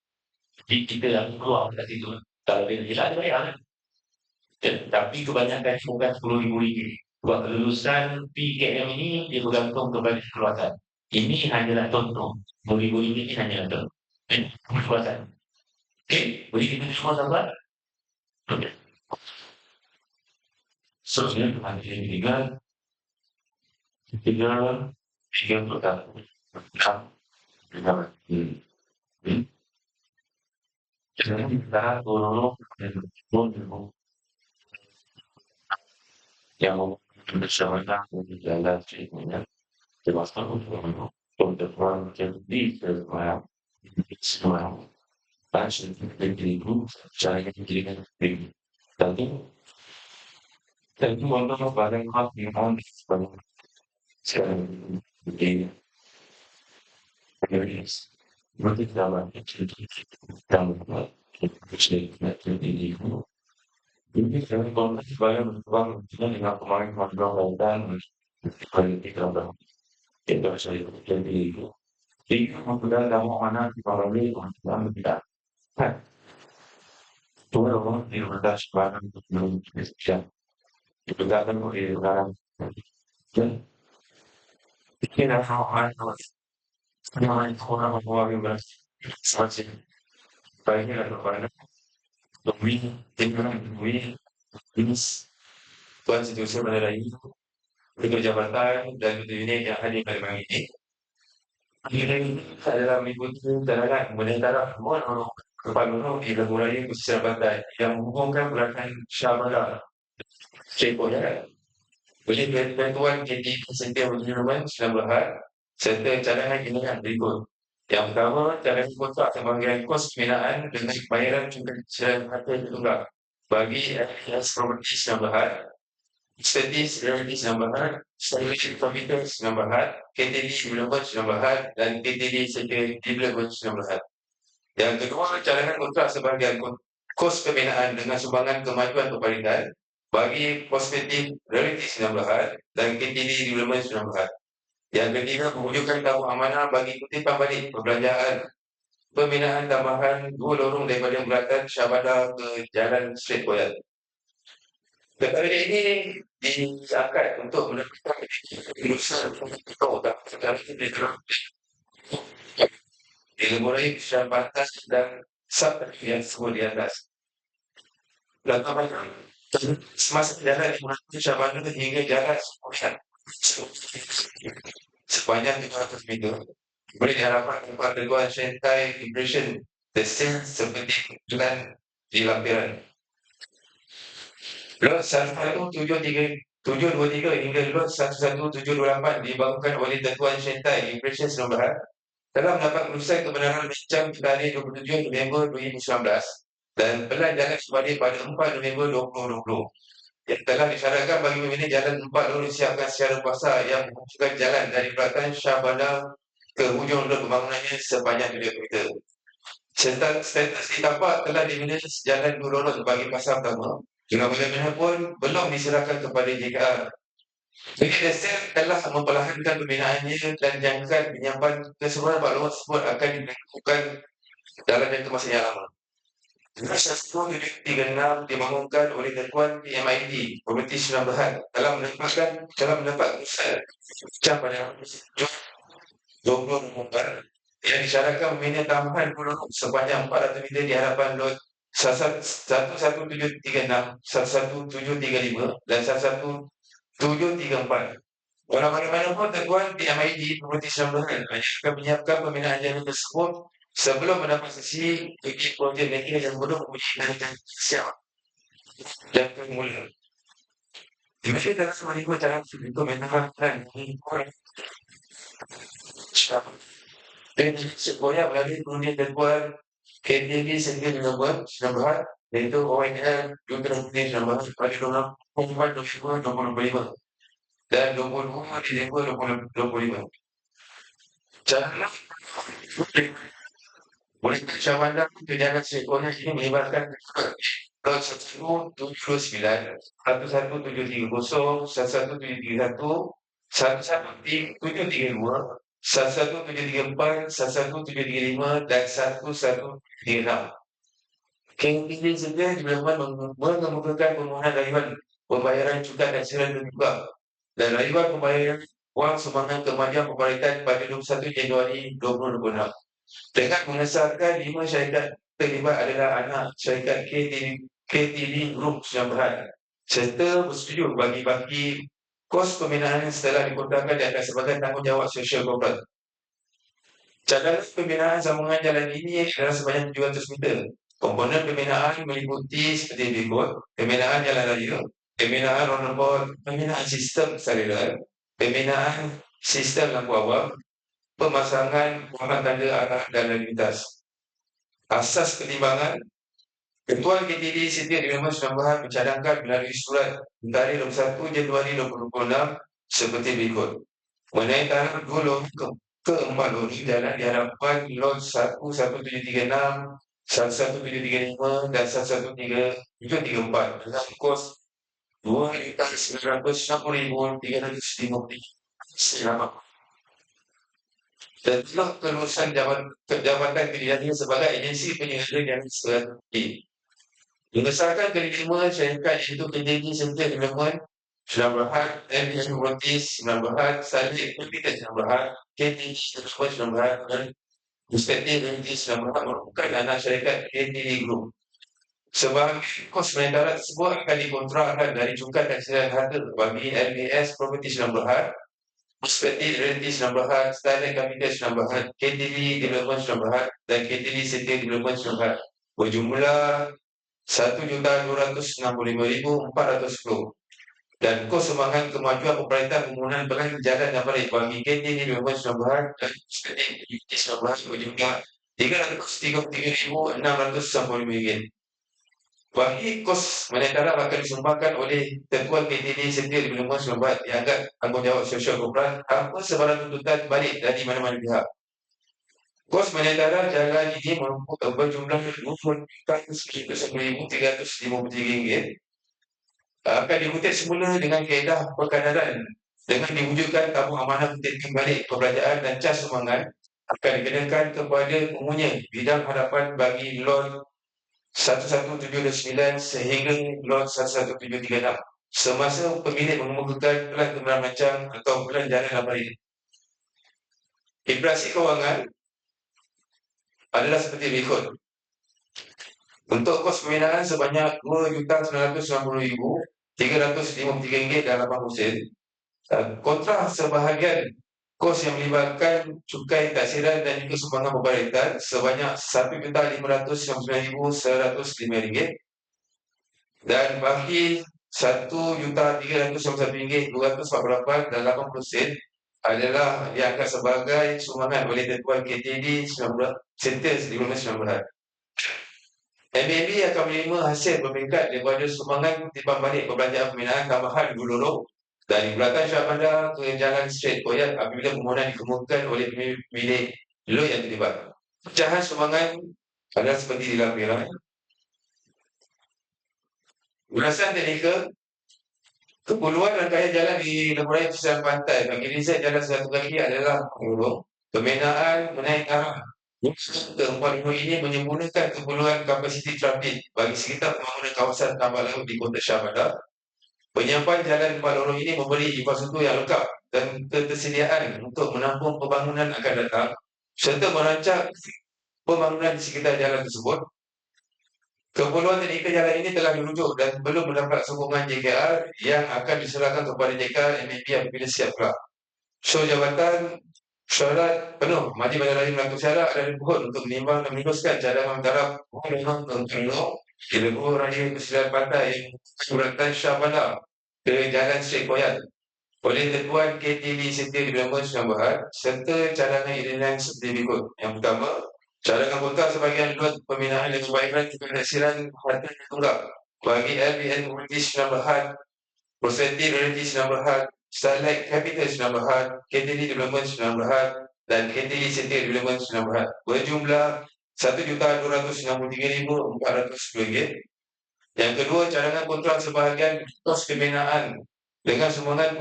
Jadi kita dah keluar kat situ. Kalau dia elak dia bayar kan. Tapi kebanyakan bukan RM10,000. Sebab kelulusan PKM ini dia bergantung kepada keluasan. Ini hanyalah contoh. RM10,000 ini hanyalah contoh. Keluasan. Okey, boleh kita semua sahabat? Okey. Seterusnya, ada yang tinggal. Tiga untuk tahun. Jadi kita tolong yang bersama-sama berjalan semuanya. Termasuk untuk orang yang di semua pasien dan diriku saya menjadikan diri. Tentu untuk barang hak yang sekarang begini. Berarti dalam diriku. Ini saya kontak sebagai berkembang dengan kemarin dan kita itu saya jadi itu. Jadi kemudian kamu mana di bawah ini kemudian tidak. Tuh orang di luar sebarang belum bisa. Itu kan di dalam. Dan kita hal-hal yang orang orang yang masih Baiklah kepada Louis, Tuan Setiausaha Bandar Raya, Ketua Jabatan dan Ketua Unit yang hadir pada malam ini. Ini adalah mengikuti teladan kemudian taraf semua kepala Nur di Lebuh Raya Pesisir Pantai yang menghubungkan belakang Shah Bandar. Ceponya, oleh bantuan KTP Center Penyuluman Islam Berhad serta cadangan hinaan berikut. Yang pertama, cadangan kontrak sebahagian kos pembinaan dengan bayaran cukai cicilan harta tertunggak bagi AS Property Islam Berhad, Statis Reality Islam Berhad, Stability Computer Islam Berhad, KTD Development Islam Berhad dan KTD Security Development Islam Berhad. Yang kedua, cadangan kontrak sebahagian kos pembinaan dengan sumbangan kemajuan perparingan bagi Prospektif Reality Islam Berhad dan KTD Development Islam Berhad. Yang ketiga, mewujudkan tabung amanah bagi kutipan balik perbelanjaan pembinaan tambahan 2 lorong daripada Melatan Shah Bandar ke Jalan Strait Boyat. Perkara ini diangkat untuk melakukan urusan perkara ini di Lebuh Raya Pesisir Pantai dan sub yang sebut di atas. Latar semasa jalan di Melatan Shah Bandar hingga jalan Boyat sepanjang 500 meter boleh diharapkan tempat teguan Shanghai Vibration Testing seperti kebetulan di lampiran. Lot 1123 hingga lot 11728 dibangunkan oleh Teguan Shanghai Vibration Islamabad telah mendapat urusan kebenaran bincang tarikh 27 November 2019 dan pelan jalan sebalik pada 4 November 2020 yang telah disyaratkan bagi membina jalan 4 lorong disiapkan secara kuasa yang menghubungkan jalan dari belakang Shah Bandar ke hujung lot pembangunannya sepanjang 2 meter. Status ditapak telah dimina sejalan 2 lorong bagi pasar pertama. Dengan bagaimanapun belum diserahkan kepada JKR. Unit Desel telah memperlahankan pembinaannya dan jangkaan penyiapan keseluruhan 4 lorong tersebut akan dilakukan dalam jangka masa yang lama. Satu unit 36 dibangunkan oleh Tuan PMID Property Islam Berhad telah mendapat usaha pada 2024 yang disyaratkan membina tambahan pulau sepanjang 400 meter di hadapan lot 117336, 1175 dan 1734. Walau bagaimanapun Tuan PMID Property Islam Berhad akan menyiapkan pembinaan jalan tersebut sebelum mendapat sesi bagi projek negara yang belum mempunyai dan siap dan bermula. Dimana dalam semua lingkup cara untuk menambahkan dan sekolah melalui dunia terbuat KTB sendiri dilakukan Islamabad iaitu ONL Dunia Putih Islamabad pada 24 November 2025 dan 22 Disember 2025. Cara boleh Shah Bandar ke jalan sekolah ini melibatkan lot 1729, 11730, 11731, 11732, 11734, 11735 dan 11736. KTB sendiri mengemukakan permohonan rayuan pembayaran cukai dan siaran terbuka dan rayuan pembayaran wang sumbangan kemajuan pemerintahan pada 21 Januari 2026 dengan mengesahkan 5 syarikat terlibat adalah anak syarikat KTB Group yang Berhad serta bersetuju bagi kos pembinaan setelah dikontrakkan di atas sebagai tanggungjawab sosial korporat. Cadangan pembinaan sambungan jalan ini adalah sebanyak 700 meter. Komponen pembinaan meliputi seperti berikut: pembinaan jalan raya, pembinaan roundabout, pembinaan sistem seluler, pembinaan sistem lampu awam, pemasangan papan tanda arah dan lalu lintas. Asas pertimbangan, Ketua KTD Siti Development Islamabad mencadangkan melalui surat tarikh 21 Januari 2026 seperti berikut. Mengenai taraf 2 lorong ke 4 lorong jalan di hadapan lot 11736, 11735 dan 11734 dengan kos RM2,960,350 dan telah kelulusan jabatan kerjanya sebagai agensi penyelenggara jalan strategi. Berdasarkan kelima syarikat iaitu KTD Center Development Islam Berhad, MDS Properties Islam Berhad, Salik Capital Islam Berhad, KTD Development Islam Berhad dan Perspektif Religius dan Berhak merupakan anak syarikat KTD Group. Sebahagian kos penyandaran tersebut akan dikontrakkan dari cukai taksiran harta bagi LBS Properties dan Berhad, Perspektif Religius dan Berhad, Starlight Capital dan Berhad, KTD Development dan Berhad dan KTD City Development dan Berhad berjumlah 1,265,410 dan kos sumbangan kemajuan perpelatihan pembangunan pelan jalan dan balik bagi KTD Development dan Berhad dan Perspektif Religius dan Berhad berjumlah RM333,695. Bagi kos manakala akan disumbangkan oleh Ketua KTD Setiap Development Sumbat dianggap tanggungjawab sosial korporat tanpa sebarang tuntutan balik dari mana-mana pihak. Kos manakala jalan ini berjumlah RM9,353 akan dikutip semula dengan kaedah perkadaran dengan diwujudkan tabung amanah kutipan balik perbelanjaan dan cas sumbangan akan dikenakan kepada pengunya bidang hadapan bagi loan 1179 sehingga lot 11736 semasa pemilik mengemukakan pelan merancang atau pelan jalan laporan. Impresi kewangan adalah seperti berikut. Untuk kos pembinaan sebanyak RM2,990,353 dan 80 sen. Kontra sebahagian kos yang melibatkan cukai taksiran dan juga sumbangan pembayaran sebanyak RM1,599,105 dan bagi RM1,391,248 dan 80 sen adalah dianggap sebagai sumbangan oleh Ketua KTD 19 Center 19. MAB akan menerima hasil berperingkat daripada sumbangan kutipan balik perbelanjaan pembinaan tambahan Gulorong dari Bulatan Shah Bandar ke Jalan Strait Koyat apabila permohonan dikemukakan oleh pemilik loan yang terlibat. Pecahan sumbangan adalah seperti dilampirkan. Ulasan teknikal, keperluan rangkaian jalan di Leburai Pesisir Pantai bagi riset jalan satu kaki adalah pembinaan menaik arah. Keempat ini menyempurnakan keperluan kapasiti trafik bagi sekitar pembangunan kawasan tambak laut di Kota Shah Bandar. Penyiapan jalan empat lorong ini memberi infrastruktur yang lengkap dan ketersediaan untuk menampung pembangunan akan datang serta merancang pembangunan di sekitar jalan tersebut. Keperluan teknikal jalan ini telah dirujuk dan belum mendapat sokongan JKR yang akan diserahkan kepada JKR MAB apabila siap pula. So, jabatan syarat penuh Majlis Bandar Raya melakukan syarat dan dimohon untuk menimbang dan meneruskan cadangan taraf mohon untuk di Lebuh Raya Pesisir Pantai yang Bulatan Shah Bandar ke Jalan Strait Koyat oleh Ketua KTD Setiap Development Sumbangan serta cadangan irinan seperti berikut. Yang pertama, cadangan kontrak sebahagian lot pembinaan dan kebaikan taksiran harta tunggak bagi LBN Properties Sumbangan, Perspektif Religius Sumbangan, Starlight Capital Sumbangan, KTD Development Sumbangan dan KTD Setiap Development Sumbangan berjumlah RM1,263,410. Yang kedua, cadangan kontrak sebahagian kos pembinaan dengan sumbangan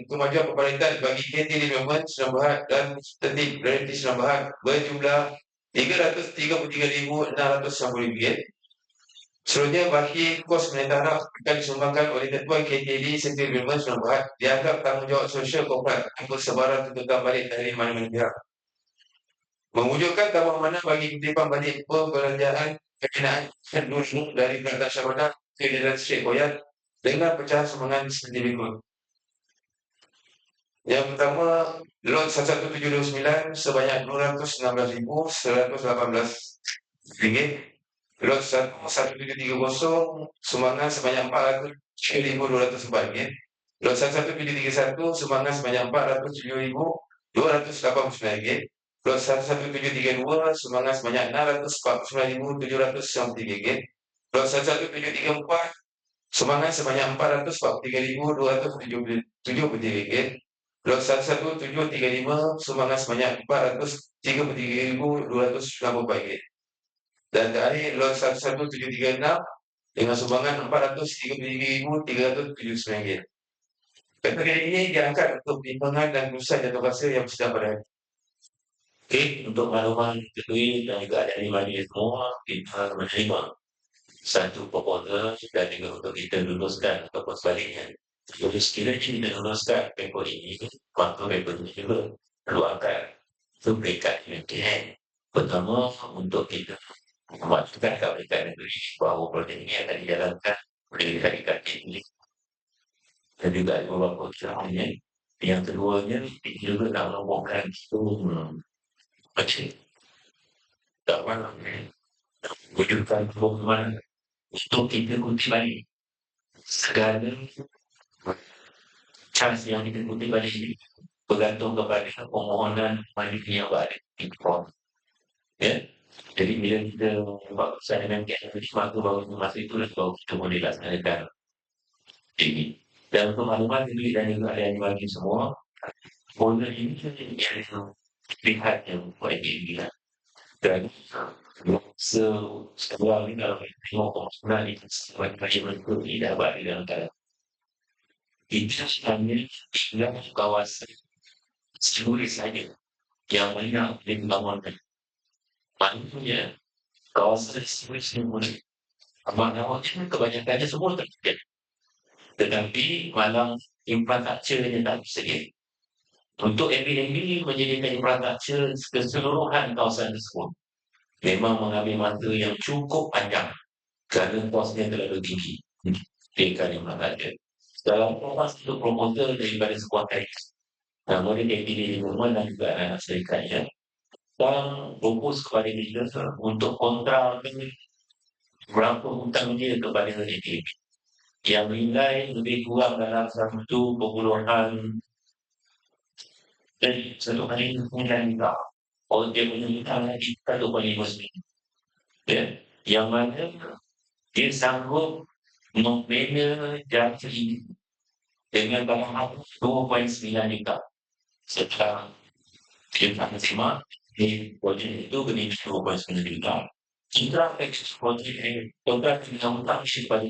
kemajuan perpelatihan bagi KTD Development Sumbangan dan Tertib Reality Sumbangan berjumlah RM333,690. Seterusnya, bagi kos penetaran akan disumbangkan oleh Ketua KTD Setiap Development Sumbangan dianggap tanggungjawab sosial korporat tanpa sebarang tuntutan balik dari mana-mana pihak. Mewujudkan tabung amanah bagi kutipan balik perbelanjaan pembinaan dulu dari Bulatan Shah Bandar ke Jalan Strait Koyat dengan pecahan sumbangan seperti berikut. Yang pertama, lot 1179 sebanyak RM216,118. Lot 1730 sumbangan sebanyak RM407,204. Lot 1731 sumbangan sebanyak RM407,289. Lot 1732 sumbangan sebanyak RM649,793. Lot 1734 sumbangan sebanyak RM443,273. Lot 1735 sumbangan sebanyak RM433,264. Dan terakhir lot 1736 dengan sumbangan RM433,379. Kategori ini diangkat untuk pertimbangan dan keputusan jatuh kuasa yang bersidang pada hari. Okey, untuk makluman kedui dan juga ahli majlis semua, kita menerima satu proposal dan juga untuk kita luluskan ataupun sebaliknya. Jadi sekiranya kita luluskan paper ini, maka paper ini juga perlu akan peringkat UMKM Pertama, untuk kita memastikan kepada negeri bahawa projek ini akan dijalankan oleh syarikat ini dan juga beberapa usahanya. Yang keduanya, kita juga nak menemukan itu macam tak mana wujudkan perubahan untuk kita kutip balik segala chance yang kita kutip balik ini bergantung kepada permohonan mandiri yang berada di form. Ya. Jadi bila kita buat keputusan dengan KNH maka baru masa itulah baru kita boleh laksanakan ini. Dan untuk maklumat ini dan juga ada yang dibagi semua, folder ini yang lihat yang buat ini lah. Dan sekarang ni kalau kita tengok pemasukan itu sebagai bentuk ini dapat di dalam dalam kita sebenarnya tinggal kawasan seluruh saja yang banyak dibangunkan. Maknanya kawasan seluruh semua abang-abangnya kebanyakannya semua terdekat. Tetapi malang infrastrukturnya tak bersedia. Untuk Airbnb menjadikan infrastruktur keseluruhan kawasan tersebut memang mengambil masa yang cukup panjang kerana kosnya terlalu tinggi. Kirakan infrastruktur. Dalam proses untuk proposal daripada sebuah teks, model Airbnb dan juga anak serikatnya dan propose kepada kita untuk kontrak berapa hutang dia kepada Airbnb yang nilai lebih kurang dalam 1.9 dari 1.9 juta. Orang dia punya hutang lagi 1.59. Ya, yang mana dia sanggup membina jasa ini dengan barang harga 2.9 juta. Setelah dia tak terima, projek itu bernilai 2.9 juta. Jika projek kontrak dengan hutang pada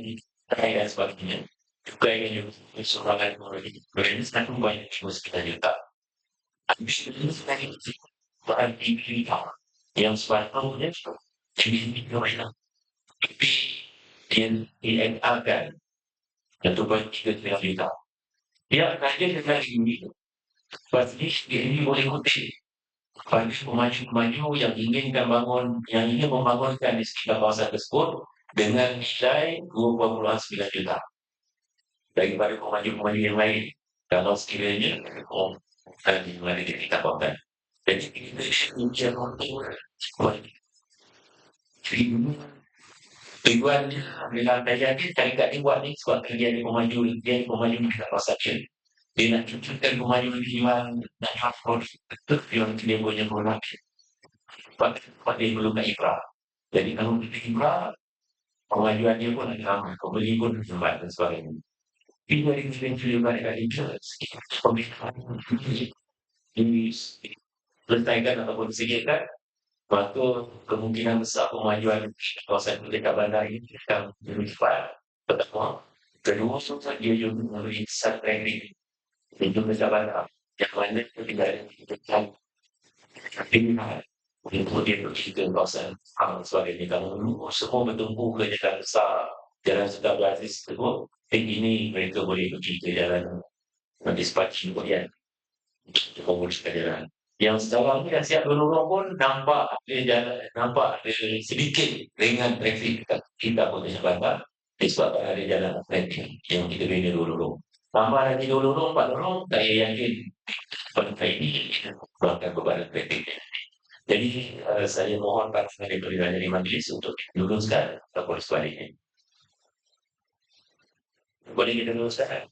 dan sebagainya, juga yang diusulkan oleh sangat banyak 9 juta. Habis itu sebagai bahan digital yang sepatutnya dimiliki tapi dia akan 1.3 juta. Dia kerja dengan ini, pasti ini boleh kutip. Bagi pemaju-pemaju yang inginkan bangun, yang ingin membangunkan di sekitar kawasan tersebut dengan nilai 2.9 juta. Daripada pemaju-pemaju yang lain, kalau sekiranya dan di mana kita dapatkan. Jadi kita ujian untuk tujuan bila jadi syarikat ni buat ni sebab dia ni pemaju di kawasan dia. Dia nak tunjukkan pemaju di mana nak hafal betul yang dia punya produk. Sebab dia perlukan ikrah. Jadi kalau kita ikrah, pemajuan dia pun akan ramai. Pembeli pun lambat dan sebagainya. Tapi dari tujuan mereka itu, pemikiran ini selesaikan ataupun disediakan, maka kemungkinan besar pemajuan kawasan dekat bandar ini akan lebih cepat. Pertama. Kedua, dia juga memberi kesan training untuk dekat bandar. Yang mana tidak ada keputusan pilihan untuk dia pergi ke kawasan sebagainya. Kalau dulu semua bertumpu ke jalan besar, jalan Sultan Abdul Aziz tersebut, ini mereka boleh pergi ke jalan Dispatch kemudian untuk memulihkan jalan. Yang sekarang ni dah siap berlorong pun nampak ada sedikit ringan trafik dekat kita pun di bandar disebabkan ada jalan trafik yang kita bina lorong. Tambah lagi 2 lorong, 4 lorong, saya yakin bangsa ini akan beban trafik. Jadi saya mohon pandangan dari majlis untuk diluluskan ataupun sebaliknya. Boleh kita luluskan?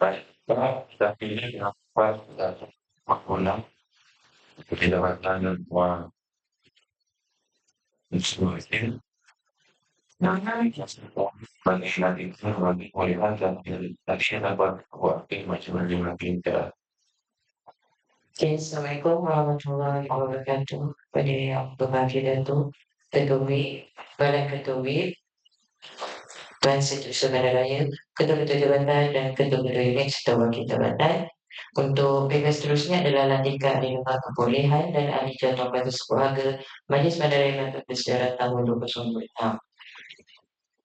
Baik, kita pilih apa maklumat pendapatan uang instrumen. Bagi nanti bagi kualitas dan tadi dapat buat macam-macam kita. Assalamualaikum warahmatullahi wabarakatuh. Pada yang berbahagia Datuk Ketua Badan Ketua Tuan Sri Saudara Raya, Ketua-Ketua Jabatan dan Ketua-Ketua Unit serta Wakil Jabatan. Untuk PKS seterusnya adalah lantikan ahli lembaga kebolehan dan ahli jawatan pada sekeluarga Majlis Madaraya Mata Bersejarah tahun 2026.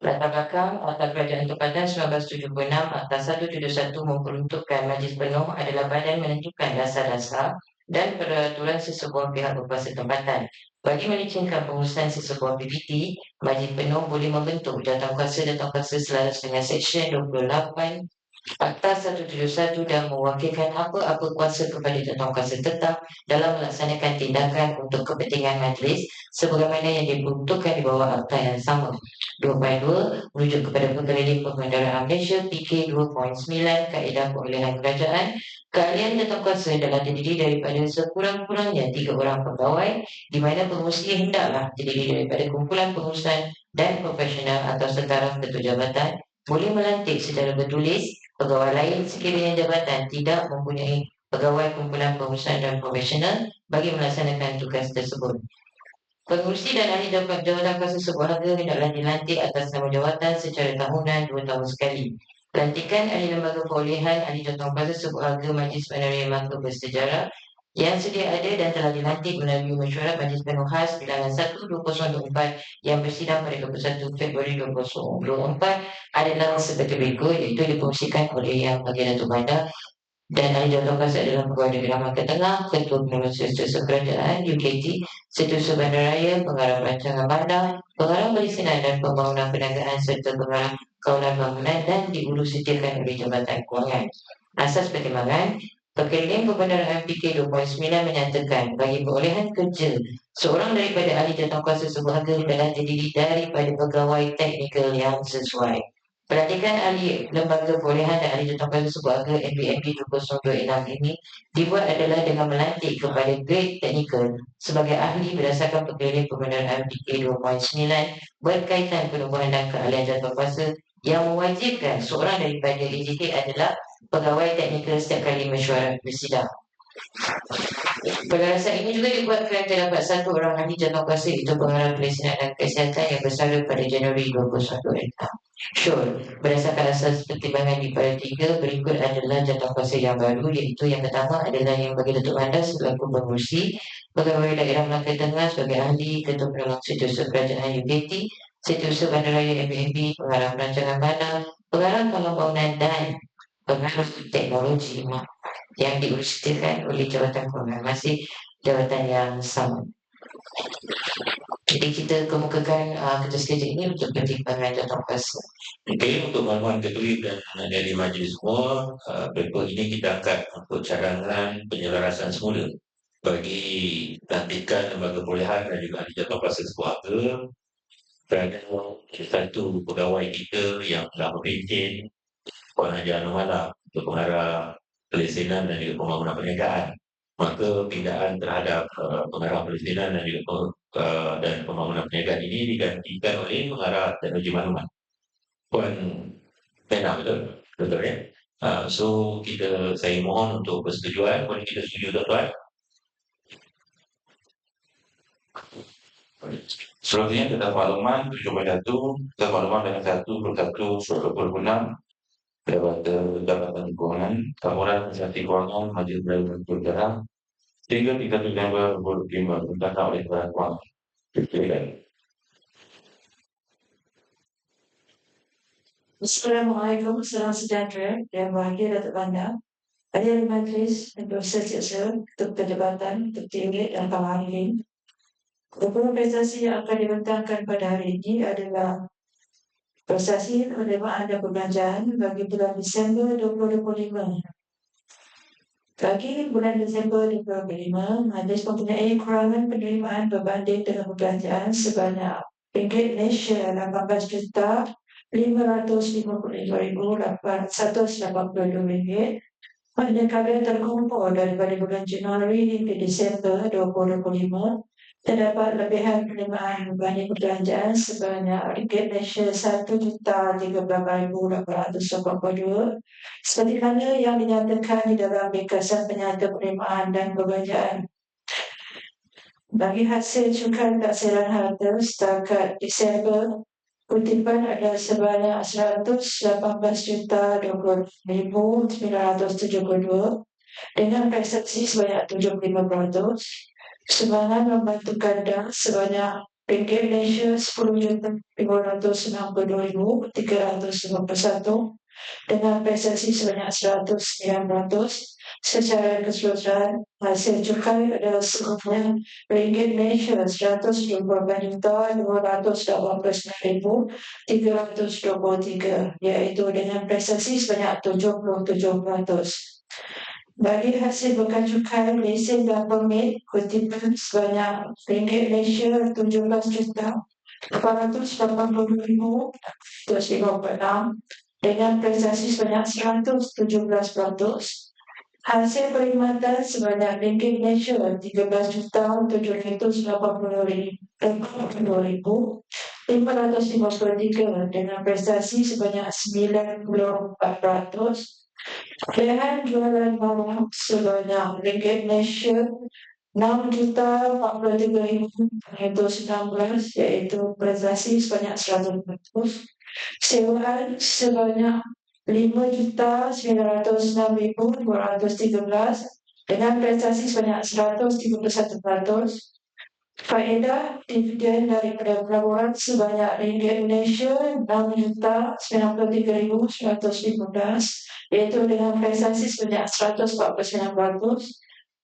Latar belakang Akta Kerajaan Tempatan 1976 Akta 171 memperuntukkan Majlis Penuh adalah badan menentukan dasar-dasar dan peraturan sesebuah pihak berkuasa tempatan. Bagi melicin pengurusan sesebuah PBT, Majlis Penuh boleh membentuk jawatankuasa selaras dengan Seksyen 28 Akta 171 dan mewakilkan apa-apa kuasa kepada jawatankuasa tetap dalam melaksanakan tindakan untuk kepentingan majlis sebagaimana yang diperuntukkan di bawah akta yang sama. 2.2 merujuk kepada Pergeradik Pengendaraan Malaysia PK 2.9 Kaedah Perolehan Kerajaan. Keahlian jawatankuasa adalah terdiri daripada sekurang-kurangnya 3 orang pegawai di mana pengurusi hendaklah terdiri daripada kumpulan pengurusan dan profesional atau setara ketua jabatan boleh melantik secara bertulis pegawai lain sekiranya jabatan tidak mempunyai pegawai kumpulan pengurusan dan profesional bagi melaksanakan tugas tersebut. Pengurusi dan ahli jawatankuasa sebuah harga hendaklah dilantik atas nama jawatan secara tahunan 2 tahun sekali. Pelantikan ahli lembaga perolehan ahli jawatankuasa sebuah harga Majlis Peneroyan Mangka Bersejarah yang sedia ada dan telah dilantik melalui mesyuarat Majlis Penuh Khas bilangan 1/2024 yang bersidang pada 21 Februari 2024 adalah seperti berikut, iaitu dikongsikan oleh Yang Bahagian Datuk Bandar dan ahli jawatankuasa adalah Pegawai Negeri Melaka Tengah, Ketua Pengelola Setiausaha Kerajaan UKT, Setiausaha Bandaraya, Pengarah Perancangan Bandar, Pengarah Perizinan dan Pembangunan Perniagaan serta Pengarah Kawalan Bangunan dan diurusitiakan oleh Jabatan Kewangan. Asas pertimbangan Perkeliling Perbendaraan PK 2.9 menyatakan bagi perolehan kerja seorang daripada ahli jawatankuasa sebuah harga adalah terdiri daripada pegawai teknikal yang sesuai. Pelantikan ahli lembaga perolehan dan ahli jawatankuasa sebuah harga NBMP 2026 ini dibuat adalah dengan melantik kepada grade teknikal sebagai ahli berdasarkan perkeliling perbendaraan PK 2.9 berkaitan penubuhan dan keahlian jawatankuasa yang mewajibkan seorang daripada AJK adalah pegawai teknikal setiap kali mesyuarat bersidang. Pergerasan ini juga dibuat kerana terdapat satu orang ahli jawatankuasa iaitu Pengarah Perizinan dan Kesihatan yang bersara pada Januari 2021. Sure, berdasarkan asas pertimbangan di pada 3 berikut adalah jawatankuasa yang baru iaitu yang pertama adalah Yang Bahagian Datuk Bandar selaku pengurusi, Pegawai Daerah Melaka Tengah sebagai ahli, Ketua Penolong Setiausaha Kerajaan UKT, Setiausaha Bandaraya MBMP, Pengarah Perancangan Bandar, Pengarah Kawalan Bangunan dan Pengarah Teknologi yang diuruskan oleh Jabatan Kewangan, masih jabatan yang sama. Jadi kita kemukakan kerja sekejap ini untuk pertimbangan jawatankuasa. Okey, untuk makluman ketua dan dari majlis semua, paper ini kita angkat untuk cadangan penyelarasan semula bagi pelantikan lembaga perolehan dan juga ahli jawatankuasa sebuah harga kerana satu pegawai kita yang telah memimpin Puan Haji Anwar untuk Pengarah Perizinan dan juga Pembangunan Perniagaan. Maka pindaan terhadap Pengarah Perizinan dan juga dan Pembangunan Perniagaan ini digantikan oleh Pengarah Teknologi Maklumat. Puan Pena, betul ya? So saya mohon untuk persetujuan. Boleh kita setuju, tuan-tuan? Selanjutnya tentang makluman 7.1 tentang makluman dengan 1/1/2026 Jabatan Kewangan, Kamuran Organisasi Kewangan, Majlis Peneroyan Bersejarah 3 September 2025 tentang oleh Kementerian Kewangan. Assalamualaikum, salam sejahtera dan bahagia Datuk Bandar. Ahli Majlis dan Proses Setiausaha, Ketua Jabatan, Ketua Unit dan para ahli. Beberapa prestasi yang akan dibentangkan pada hari ini adalah prestasi penerimaan dan perbelanjaan bagi bulan Disember 2025. Bagi bulan Disember 2025, Majlis mempunyai kurangan penerimaan berbanding dengan perbelanjaan sebanyak ringgit Malaysia 18,555,182 ringgit, manakala terkumpul daripada bulan Januari hingga Disember 2025 terdapat lebihan penerimaan berbanding perbelanjaan sebanyak ringgit Malaysia 1,013,882 seperti mana yang dinyatakan di dalam ringkasan penyata penerimaan dan perbelanjaan. Bagi hasil cukai taksiran harta setakat Disember, kutipan adalah sebanyak 118,20,972 dengan persepsi sebanyak 75%. Sumbangan membantu ganda sebanyak ringgit Malaysia 10,592,351 dengan persepsi sebanyak 100%. Secara keseluruhan, hasil cukai adalah sebenarnya ringgit Malaysia RM128,289,323, iaitu dengan prestasi sebanyak 77%. Bagi hasil bukan cukai, lesen dan permit kutipan sebanyak ringgit Malaysia 17,480,256 dengan prestasi sebanyak 117%. Hasil perkhidmatan sebanyak ringgit Malaysia 13,782,553 dengan prestasi sebanyak 94%. Pilihan jualan bawah sebanyak ringgit Malaysia 6,43,519, iaitu prestasi sebanyak 100%. Sewaan sebanyak 5,906,213 dengan prestasi sebanyak 131%. Faedah dividen daripada pelaburan sebanyak ringgit Malaysia 6,93,115, iaitu dengan prestasi sebanyak 149%.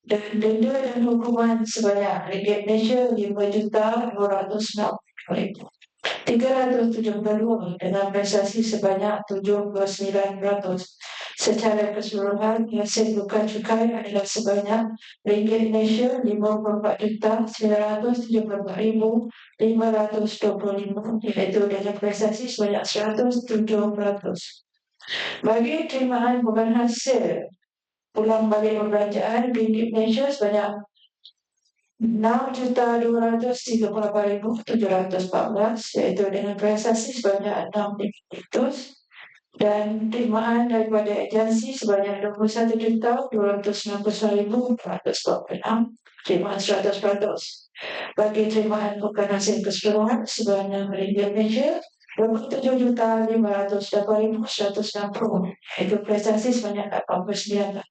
Dan denda dan hukuman sebanyak ringgit Malaysia 5,360,372 dengan prestasi sebanyak 79%. Secara keseluruhan, hasil bukan cukai adalah sebanyak ringgit Malaysia 54,974,525, iaitu dengan prestasi sebanyak 107%. Bagi terimaan bukan hasil pulang balik perbelanjaan ringgit Malaysia sebanyak 6,238,714, iaitu dengan prestasi sebanyak 65%. Dan terimaan daripada agensi sebanyak 21,299,446, terimaan 100%. Bagi terimaan bukan hasil keseluruhan sebanyak ringgit Malaysia 27,508,160, iaitu prestasi sebanyak 89%.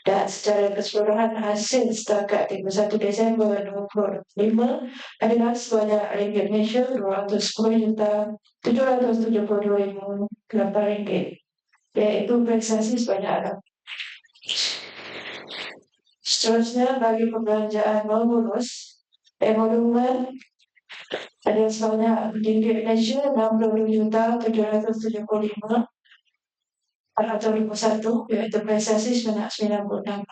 Dan secara keseluruhan hasil setakat 31 Disember 2025 adalah sebanyak ringgit Malaysia 210,772,008 ringgit, iaitu prestasi sebanyak 6%. Seterusnya, bagi perbelanjaan non-bonus, emolumen ada sebanyak ringgit Malaysia 60,775,451, iaitu prestasi sebanyak 96%.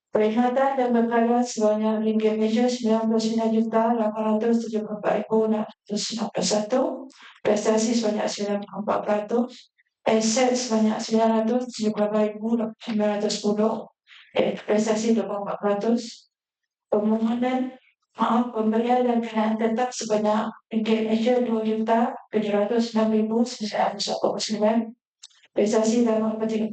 Peringatan dan berkala sebanyak ringgit Malaysia 99,874,661, prestasi sebanyak 94%. Aset sebanyak 974,910, iaitu prestasi 24%. Pemberian dan kenaan tetap sebanyak ringgit Malaysia 2,706,949, prestasi 80%.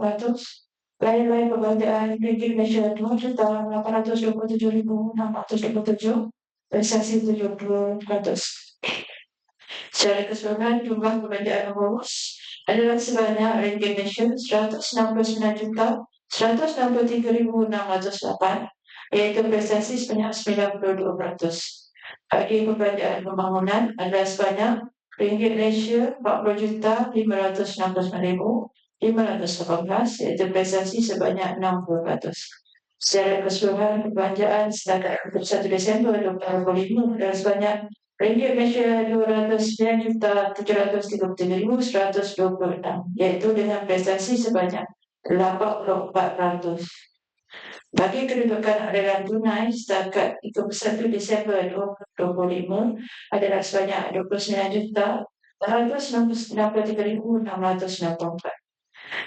Lain-lain perbelanjaan ringgit Malaysia 2,827,627, prestasi 70%. Secara keseluruhan, jumlah perbelanjaan bonus adalah sebanyak ringgit Malaysia 169,163,608, iaitu prestasi sebanyak 92%. Bagi perbelanjaan pembangunan adalah sebanyak ringgit Malaysia 40,569,518, iaitu prestasi sebanyak 60%. Secara keseluruhan perbelanjaan setakat 31 Disember 2025 adalah sebanyak ringgit Malaysia 209,733,126, iaitu dengan prestasi sebanyak 84%. Bagi kedudukan aliran tunai setakat 31 Disember 2025 adalah sebanyak 29,193,664.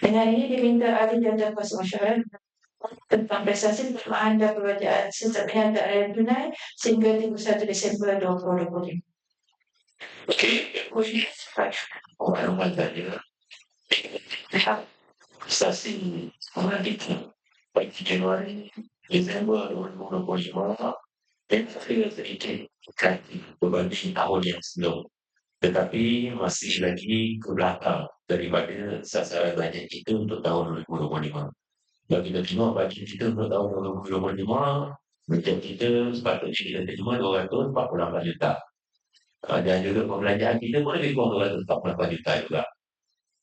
Dengan ini diminta ahli jawatan kuasa masyarakat tentang prestasi penerimaan dan perbelanjaan serta penyataan aliran tunai sehingga 31 Disember 2025. Okey, orang tanya prestasi orang kita bagi Januari Disember 2025 memang sedikit berbanding tahun yang sebelum, tetapi masih lagi ke belakang daripada sasaran bajet kita untuk tahun 2025. Kalau kita tengok bajet kita untuk tahun 2025, bajet kita sepatutnya kita terima 248 juta. Dan juga perbelanjaan kita pun lebih kurang 248 juta juga.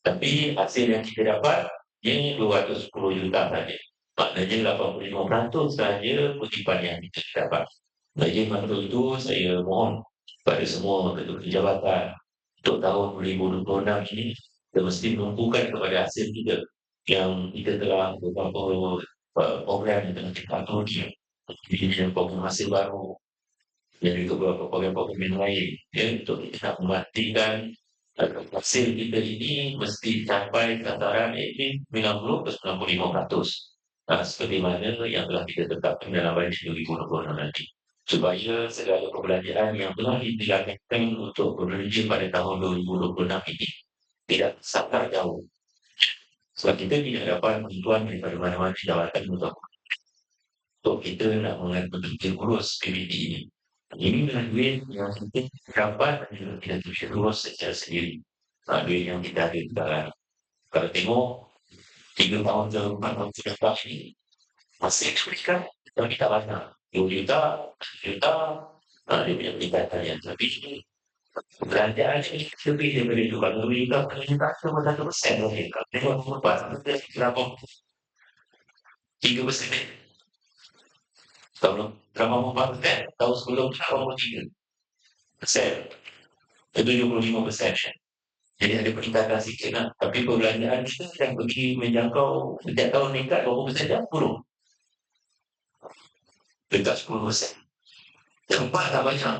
Tapi hasil yang kita dapat ini 210 juta saja. Maknanya 85% sahaja kutipan yang kita dapat. Jadi maka itu saya mohon kepada semua ketua jabatan untuk tahun 2026 ini kita mesti menumpukan kepada hasil kita yang kita telah beberapa program yang telah kita atur ni. Jadi program hasil baru dan juga beberapa program-program yang lain untuk kita nak memastikan hasil kita ini mesti capai tataran 90 ke 95%. Seperti mana yang telah kita tetapkan dalam bajet 2026 nanti. Supaya segala perbelanjaan yang telah dilakukan untuk bekerja pada tahun 2026 ini tidak sangat jauh. Sebab kita tidak dapat bantuan daripada mana-mana jabatan untuk kita nak mengerti urus PBT ini. Ini adalah duit yang kita dapat dan kita bisa urus secara sendiri. Duit yang kita ada sekarang. Kalau tengok 3 tahun ke 4 tahun ke depan ini masih explikan tapi tak banyak 2 juta, 1 juta dia punya peningkatan yang tapi belanjaan ini lebih daripada itu. Kalau 2 juta, 1 juta cuma 1% mungkin. Kalau tengok lepas berapa 3%. Kalau berapa 4%, tahun sebelum 83%. Itu 75%. Jadi ada peningkatan sikit lah. Tapi perbelanjaan kita yang pergi menjangkau setiap tahun meningkat 20% dah turun. Dekat 10%. Yang 4 tak banyak.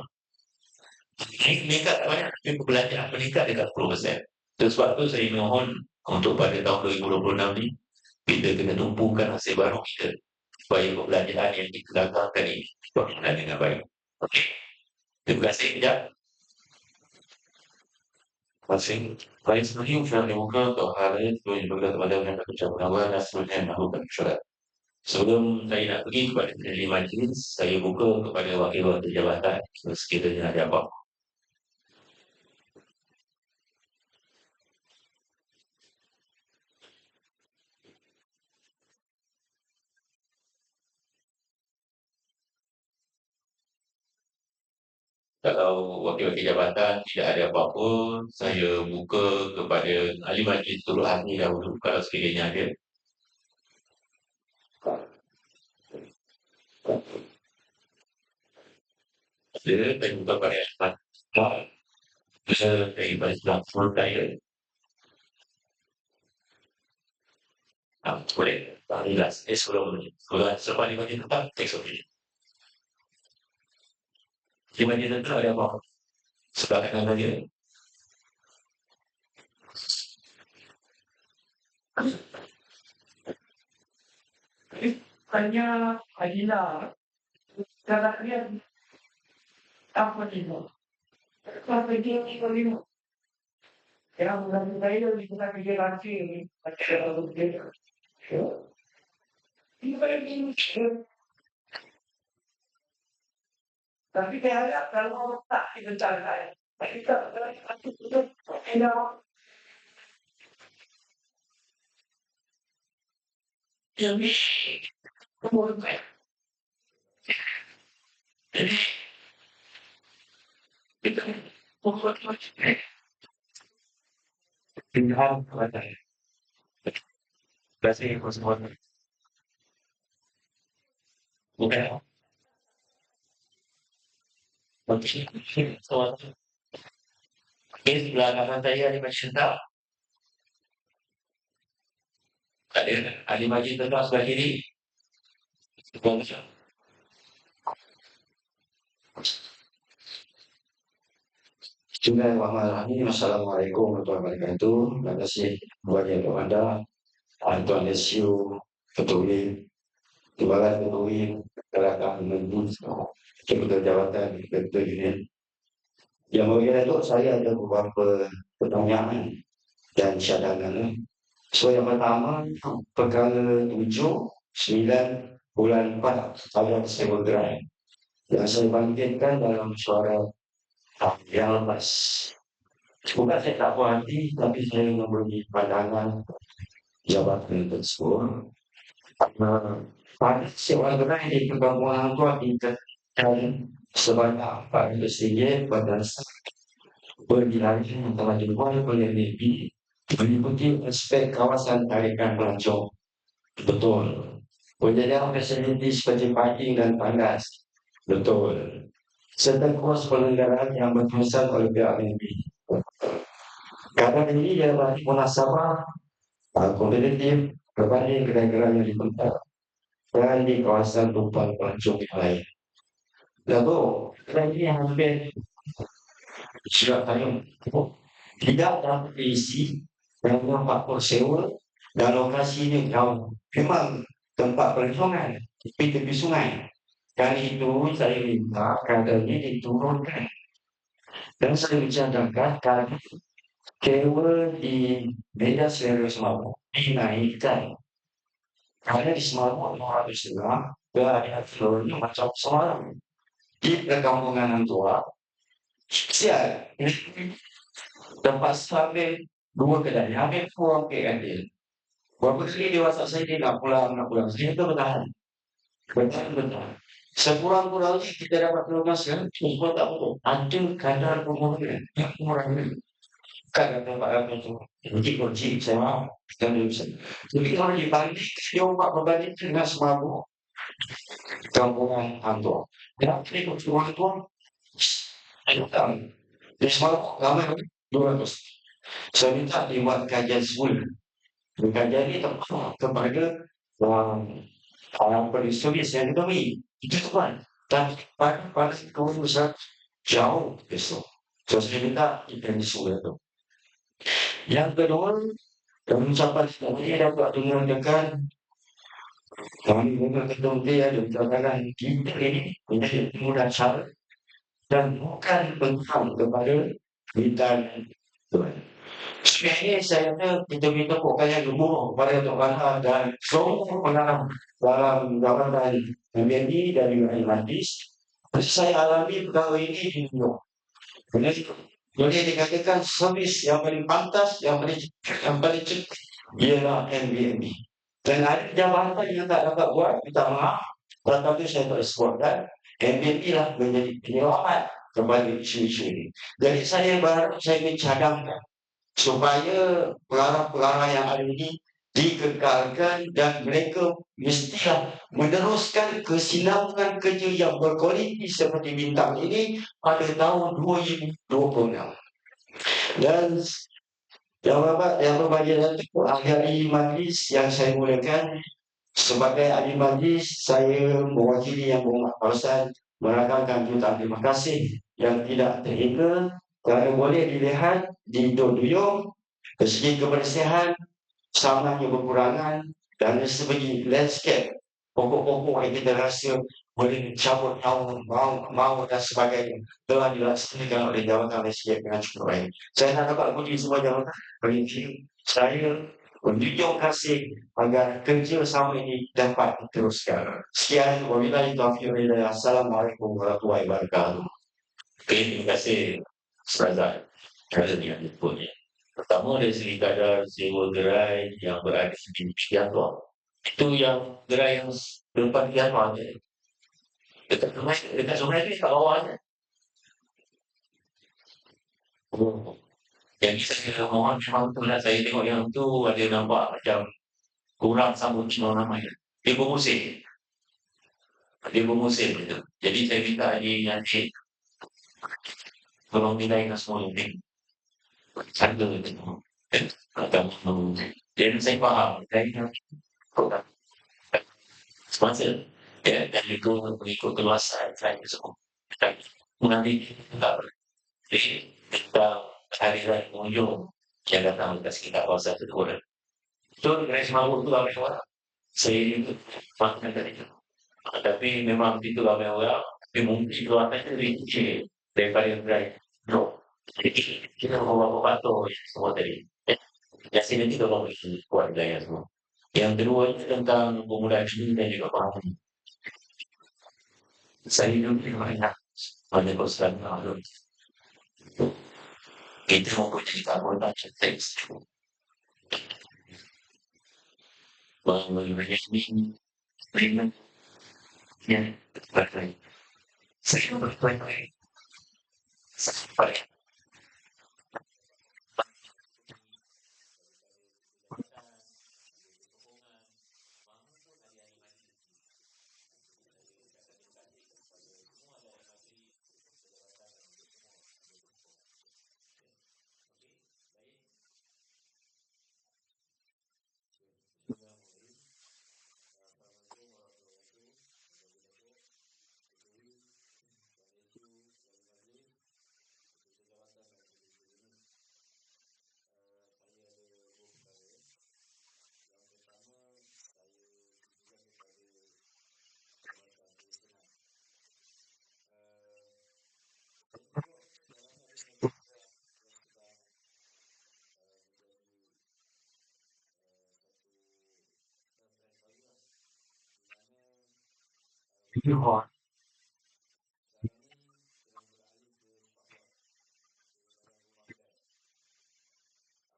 Meningkat tak banyak. Tapi perbelanjaan meningkat dekat 10%. Sebab tu saya mohon untuk pada tahun 2026 ni kita kena tumpukan hasil baru kita supaya perbelanjaan yang kita lakukan ini berjalan dengan baik. Okey. Terima kasih kejap. Masing lain sebenarnya usaha demokrat atau hal lain itu yang berkaitan pada yang kerja penawar dan seterusnya yang melakukan syarat. Sebelum saya nak pergi kepada pendiri majlis, saya buka kepada wakil-wakil jabatan sekiranya ada apa. Kalau wakil-wakil jabatan tidak ada apa-apa, saya buka kepada ahli majlis turut hati dahulu kalau sekiranya ada. Saya buka pada ahli saya daripada sebelah full saya. Boleh. Jelas. Sebelum 5 minit tetap, take okay. 5 minit tetap ada apa? Sebelah kanan saja. Tanya Adila, cara dia apa dia? Apa dia ni? Yang dalam saya kita kerja lagi, macam dia. Ini tapi saya ada kalau tak kita cari, kita itu ada yang kemudian jadi kita membuat pilihan kepada kasih semua bukan mungkin soal ini sebelah kanan saya ada macam ada ahli majlis tentang sebelah kiri. Bismillahirrahmanirrahim. Assalamualaikum warahmatullahi wabarakatuh. Terima kasih kepada Anda, Tuan Lesiu, Ketua, terima kasih Ketua, Kelakang Menjus, Ketua Jabatan, Ketua Union. Yang bagian itu saya ada beberapa pertanyaan dan cadangan. So yang pertama, perkara 7, 9, bulan 4 tahun saya bergerak. Yang saya bangkitkan dalam suara yang lepas. Bukan saya tak puas hati, tapi saya memberi pandangan jabatan tersebut. Pada seorang gerai di perkampungan tua kita sebanyak RM400 pada pergilan yang telah dibuat oleh LB meliputi aspek kawasan tarikan pelancong. Betul. Penyediaan fasiliti seperti parking dan panas. Betul. Serta kos pelanggaran yang berpusat oleh pihak negeri. Kadang ini dia bagi munasabah kompetitif berbanding kedai-kedai yang dibentuk dan di kawasan tumpang pelancong yang lain. Lalu, kedai ini hampir sudah tayang tidak dapat diisi dengan tempat persewa dan lokasi ini jauh. Memang tempat pelancongan tepi sungai. Dan itu saya minta kadangnya diturunkan. Dan saya bicarakan kami kewa di beda selera Semarang dinaikkan. Karena di Semarang orang Islam berada flornya macam Semarang. Di perkampungan tua, siap tempat sampai 2 kedai, hampir pulang ke Adil. Berapa kali dewasa saya dia nak pulang. Saya itu bertahan. Bertahan. Sekurang-kurangnya kita dapat lepaskan, semua tak perlu. Ada kadar permohonan yang mengurangi. Kadar tempat itu. Kunci, saya maaf. Kita tidak bisa. Jadi kalau dibanding, dia orang berbanding dengan Semarang. Kampungan Antua. Dan ini Kampungan Antua, di Semarang ramai 200. Saya minta dibuat kajian semula. Kajian ini tepat kepada orang peristulis yang diberi. Itu tepat. Dan pada keputusan jauh besok. So, saya minta kita semula itu. Yang kedua, ucapan ini dapat menunjukkan kami ketua dia dan katakan kita ini menjadi mudah cara dan bukan tentang kepada bintang Tuhan. Sebenarnya saya kita minta pokoknya gemuk kepada Tuhan dan semua pengalaman dalam dari MBNI dan juga Hadis. Saya alami pegawai ini di New York. Boleh dikatakan servis yang paling pantas, yang paling cepat ialah MBNI. Dan ada jabatan yang tak dapat buat, minta maaf. Tetapi saya tak sebutkan, MBNI lah menjadi penyelamat kepada isu-isu ini. Jadi saya berharap saya mencadangkan supaya pengarah-pengarah yang ada ini dikekalkan dan mereka mestilah meneruskan kesinambungan kerja yang berkualiti seperti bintang ini pada tahun 2026. Dan yang berbahagia itu ahli majlis yang saya mulakan sebagai ahli majlis, saya mewakili yang berhormat Pausan merakamkan jutaan terima kasih yang tidak terhingga kerana boleh dilihat di Duyung dari segi kebersihan samanya berkurangan dan dari segi landscape pokok-pokok yang kita rasa boleh cabut mau dan sebagainya telah dilaksanakan oleh jawatan landscape dengan cukup baik. Saya nak dapat puji semua jawatan bagi saya menjunjung kasih agar kerja sama ini dapat diteruskan. Sekian, wabillahi taufiq wal hidayah. Assalamualaikum warahmatullahi wabarakatuh. Okey, terima kasih Ustazah kerana dengan inputnya. Pertama dari segi kadar sewa gerai yang berada di Piantua. Itu yang gerai yang depan Piantua je. Dekat sungai tu kat bawah je. Yang saya mohon memang betul lah saya tengok yang tu ada nampak macam kurang sambut Cina namanya. Dia bermusim. Gitu. Jadi saya minta dia nanti tolong nilaikan semua ini. Harga itu. Dan saya faham. Saya sponsor. Ya, dan itu mengikut keluasan saya semua. Mengambil tentang kehadiran pengunjung yang datang ke sekitar kawasan tersebut. Itu gerai Semangkuk itu ramai orang. Saya itu makan dari itu. Tapi memang itu ramai orang. Tapi mungkin keluarnya lebih kecil daripada yang gerai. No. Jadi kita membawa pembantu semua tadi. Yang sini kita mau buat gaya semua. Yang kedua itu tentang penggunaan seni dan juga pengalaman. Saya hidup di mana banyak usaha mengalami. Kita mempunyai karbon teks. Mengenai ini, ya, berbagai. Saya berbagai. Sampai Hall.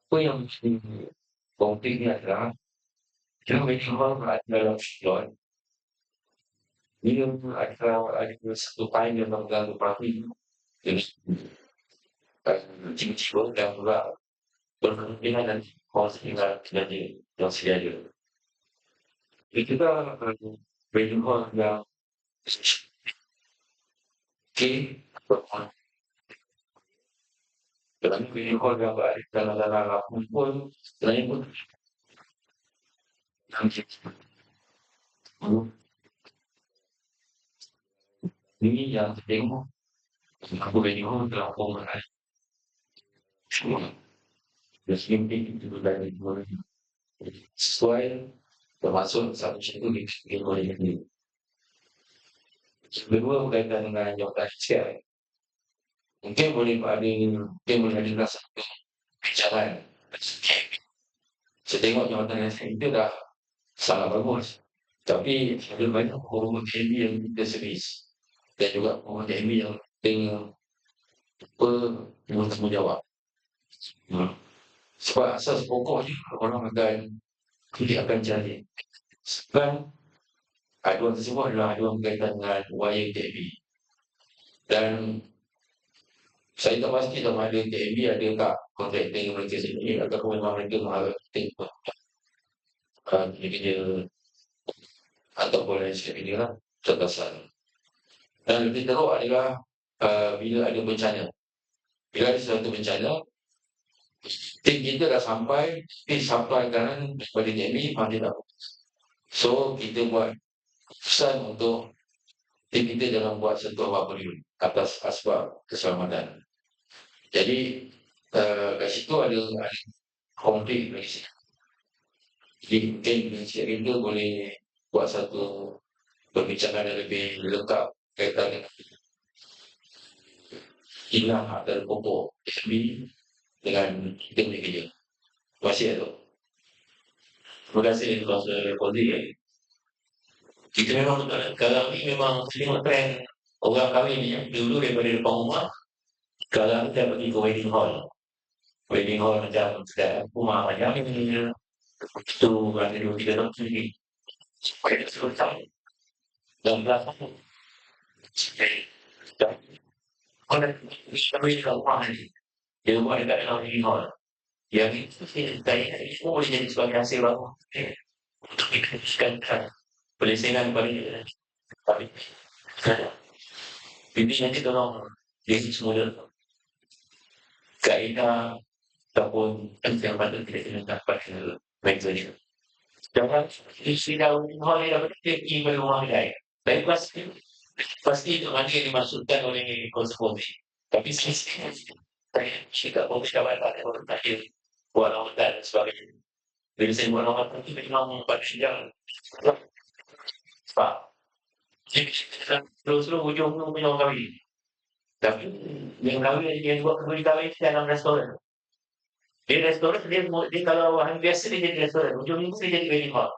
Apa yang mesti konfliknya adalah dia memang ada dalam slot. Dia ada satu time yang mengganggu parti. Jadi tiba-tiba dan pula berkemungkinan dan konsekuensi terjadi yang sedia. Itu juga Wedding Hall yang dalam Wedding Hall yang berada dalam pun selain pun ini yang tengok aku Wedding Hall dalam pemenang mungkin itu dari sesuai termasuk satu itu di oleh ini. Kedua berkaitan dengan jawatan sosial. Mungkin boleh ada rasa bicaraan. Saya tengok jawatan yang itu dah sangat bagus. Tapi ada banyak hormon TMB yang kita servis. Dan juga hormon TMB yang tengok bertanggungjawab. Sebab asas pokoknya orang akan cari. Sebab aduan tersebut adalah aduan berkaitan dengan wayar TMB. Dan saya tak pasti sama ada TMB ada tak kontrakting mereka sendiri ataupun memang mereka mengarahkan kerja ataupun lain sebagainya lah terkesan. Dan lebih teruk adalah bila ada bencana. Bila ada suatu bencana, tim kita dah sampai kanan daripada TMB masih tak. So kita buat keputusan untuk tim kita jangan buat sentuh apa-apa dulu atas asbab keselamatan. Jadi kat situ ada konflik dari situ. Jadi mungkin kita boleh buat satu perbincangan yang lebih lengkap kaitan dengan hilang atau pokok TMB dengan kita punya kerja. Terima kasih Dato'. Terima kasih Tuan Fauzi. Kita memang kalau ni memang tengok trend orang kahwin ni dulu daripada depan rumah kalau kita pergi ke wedding hall macam rumah macam ni itu ada 2-3 tahun sendiri supaya terus tahu dalam belakang orang kahwin kat rumah ni dia buat dekat dalam wedding hall yang itu saya semua boleh jadi sebagai hasil baru untuk dikatakan pelesengan kepada dia tapi ini nanti tolong dia semula kaedah ataupun yang patut kita kena dapat mereka ni. Jangan isi dalam hal yang dapat kita pergi pada rumah lain. Tapi pasti itu nanti yang dimaksudkan oleh konservasi. Tapi saya cakap bahawa syabatan yang bertanya buat rawatan dan sebagainya. Bila saya buat rawatan itu memang pada sejak sebab jadi terus ujung punya orang kahwin. Tapi yang kahwin yang buat kebuli kahwin dalam restoran. Di restoran dia kalau hari biasa dia jadi restoran, hujung minggu dia jadi wedding hall.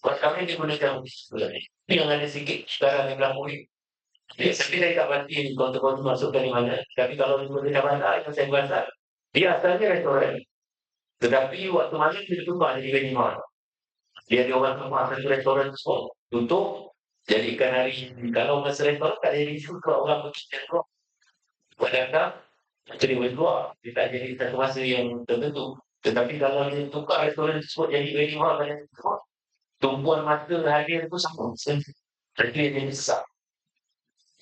Buat kami dia gunakan sebelah ni. Ini yang ada sikit sekarang yang berlaku ni. Dia saya tak pasti konten-konten masuk dari mana. Tapi kalau dia dah bandar, yang saya bandar, dia asalnya restoran. Tetapi waktu malam dia tutup jadi wedding hall. Dia ada orang rumah satu restoran tersebut tutup. Jadikan hari kalau masa restoran tak jadi suka orang pergi tengok. Padahal jadi keluar, dia tak jadi satu masa yang tertentu. Tetapi kalau dia tukar restoran tersebut jadi wedding hall pada tersebut, tumpuan mata hadir itu sama. Jadi dia jadi sesak.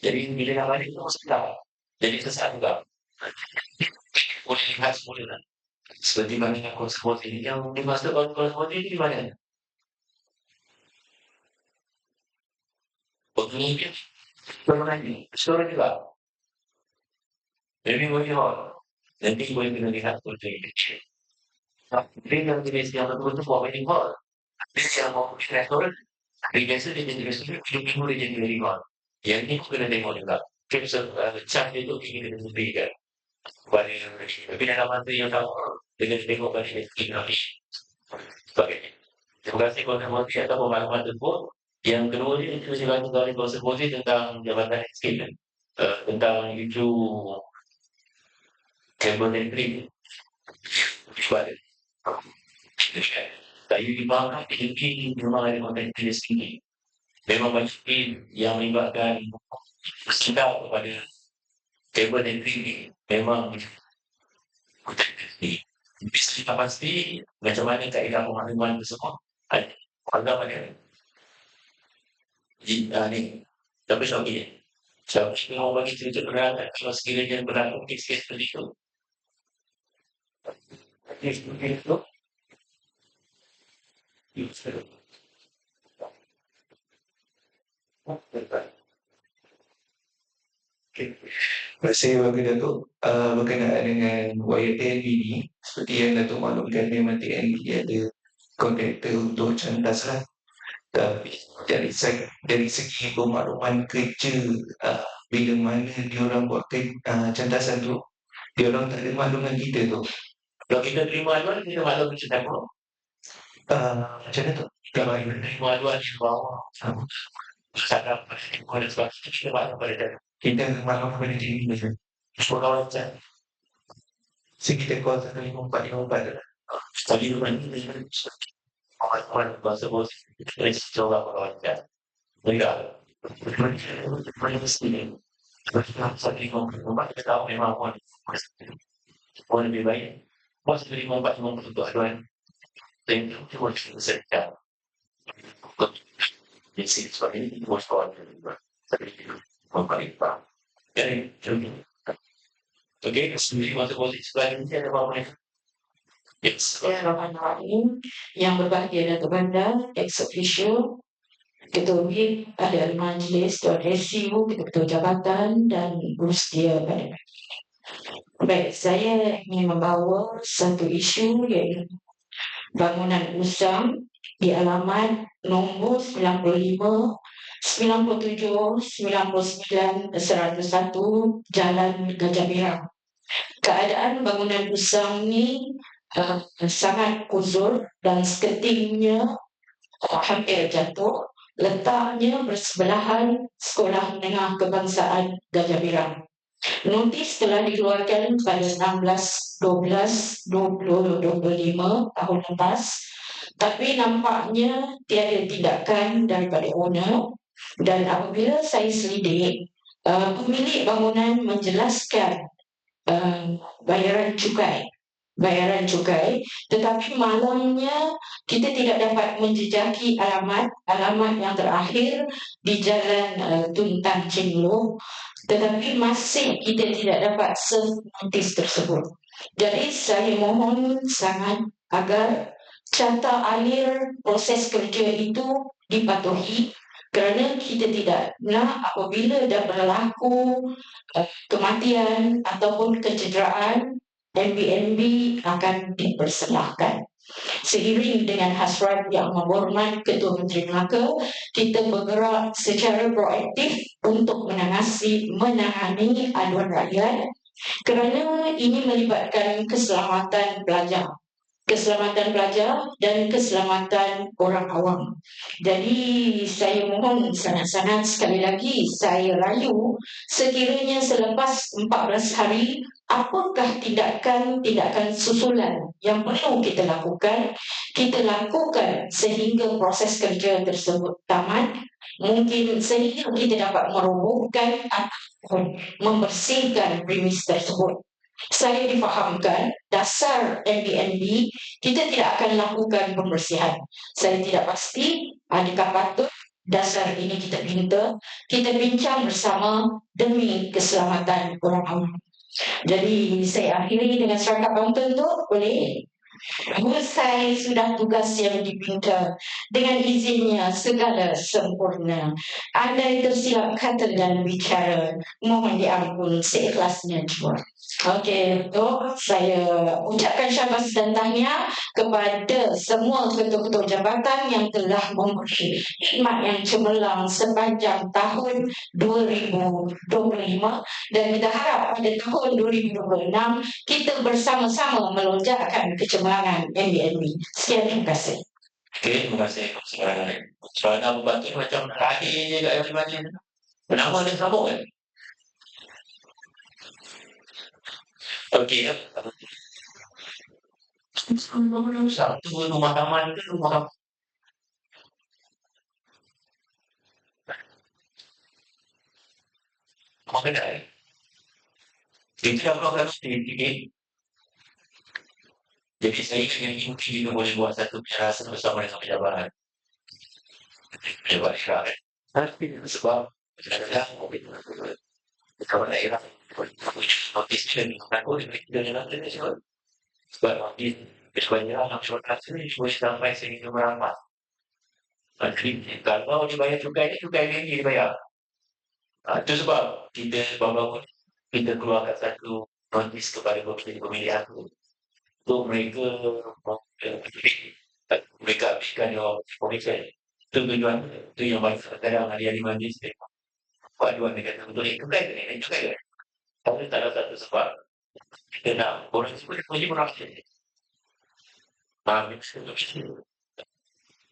Jadi bila nak balik itu sedap. Jadi sesak juga. Boleh lihat semula lah. Seperti mana yang konservasi ini, yang dimaksud konservasi ini di mana? Pengelupian. Restoran juga. Jadi wedding hall. Nanti boleh kena lihat betul ini. Tapi yang jenis yang betul-betul buat wedding hall. Dia yang mau pergi restoran. Hari biasa dia jadi restoran, hidup minggu dia jadi wedding hall. Yang ini kena tengok juga. Cap dia tu tinggi dengan sendiri kan. Tapi dalam masa yang sama, dengan tengok balik dia tinggi lagi. Sebagainya. Terima kasih kepada Menteri atas pemahaman tersebut. Yang kedua ni itu saya kata dari kuasa posisi tentang jabatan sikit kan. Tentang isu cabinet sebab saya dibangun tinggi memang ada konteks tinggi. Memang banyak yang melibatkan sikap kepada cabinet tinggi. Memang kita pasti macam mana kaedah pemahaman tersebut ada pada ni tapi okey saya mau bagi cerita penerangan kalau sekiranya berlaku kes seperti itu Terima kasih bagi Datuk. Berkenaan dengan wayar TNB ni, seperti yang Datuk maklumkan memang TNB ada kontraktor untuk candas lah. Tapi dari segi pemakluman kerja, bila mana diorang buat candasan tu, diorang tak ada makluman kita tu. kalau kita terima aduan kita maklum macam apa Macam mana tu? kalau kita terima aduan di bawah sadar pada sebab kita maklum pada dia Kita maklum kepada diri kita. semua kawan saya So kita call 15454 tu lah. tadi rumah ni kawan bahasa bos kita coba kawan saya enggak mana mesti ni saya kita tahu memang pun lebih baik bos terima 450 untuk aduan dan cuma selesai di sini sebab ini bos kawan tapi memperlipat jadi okey sendiri masuk posisi sebelah ini ada apa-apa ni yes Bismillahirrahmanirrahim. Yang berbahagia Datuk Bandar, ex officio, Ketua BIM, ahli majlis, Tuan SCU, Ketua Jabatan dan Bersedia pada baik, saya ingin membawa satu isu iaitu bangunan usang di alamat nombor 95, 97, 99, 101 Jalan Gajah Merah. Keadaan bangunan usang ni sangat uzur dan seketingnya hampir jatuh. Letaknya bersebelahan Sekolah Menengah Kebangsaan Gajah Merah. Notis telah dikeluarkan pada 16/12/2025 tahun lepas, tapi nampaknya tiada tindakan daripada owner. Dan apabila saya selidik, pemilik bangunan menjelaskan bayaran cukai, tetapi malangnya kita tidak dapat menjejaki alamat yang terakhir di Jalan Tun Tan Cheng Loh, tetapi masih kita tidak dapat serve notis tersebut. Jadi saya mohon sangat agar carta alir proses kerja itu dipatuhi, kerana kita tidak nak apabila dah berlaku kematian ataupun kecederaan, MBNB akan dipersalahkan. Seiring dengan hasrat yang berhormat Ketua Menteri Melaka, kita bergerak secara proaktif untuk menangani aduan rakyat kerana ini melibatkan keselamatan pelajar dan keselamatan orang awam. Jadi saya mohon sangat-sangat sekali lagi saya rayu sekiranya selepas 14 hari apakah tindakan susulan yang perlu kita lakukan sehingga proses kerja tersebut tamat, mungkin sehingga kita dapat merobohkan atau membersihkan premis tersebut. Saya difahamkan dasar MBNB kita tidak akan lakukan pembersihan. Saya tidak pasti adakah patut dasar ini kita bincang bersama demi keselamatan orang awam. Jadi saya akhiri dengan serangkap pantun tu, boleh? Usai sudah tugas yang dipinta, dengan izinnya segala sempurna. Andai tersilap kata dan bicara, mohon diampun seikhlasnya jua. Okey, saya ucapkan syabas dan tahniah kepada semua ketua-ketua jabatan yang telah memberi khidmat yang cemerlang sepanjang tahun 2025, dan kita harap pada tahun 2026 kita bersama-sama melonjakkan kecemerlangan MBNB. Sekian, terima kasih. Okey, terima kasih soalan Abu Bakar macam terakhir je kat yang mana tu. Nama dia sambung kan? Okey ya. Satu rumah taman ke rumah kedai? Itu yang orang harus fikir. Jadi saya ingin mungkin kita boleh buat satu penjelasan bersama dengan pejabat. Pejabat daerah kan. Tapi sebab kadang-kadang pejabat daerah notis ni aku dengan nanti sebab notis pejabat daerah masyarakat sini boleh sampai sehingga merapat. Jadi kalau dibayar cukai ni dibayar. Itu sebab kita baru kita keluarkan satu notis kepada pemilihan tu. Untuk mereka mereka habiskan your commission. Itu tujuan itu yang bagi kadang hari-hari majlis buat dua negara untuk cukai ke cukai ke. Tapi tak ada satu sebab kita nak orang semua dia orang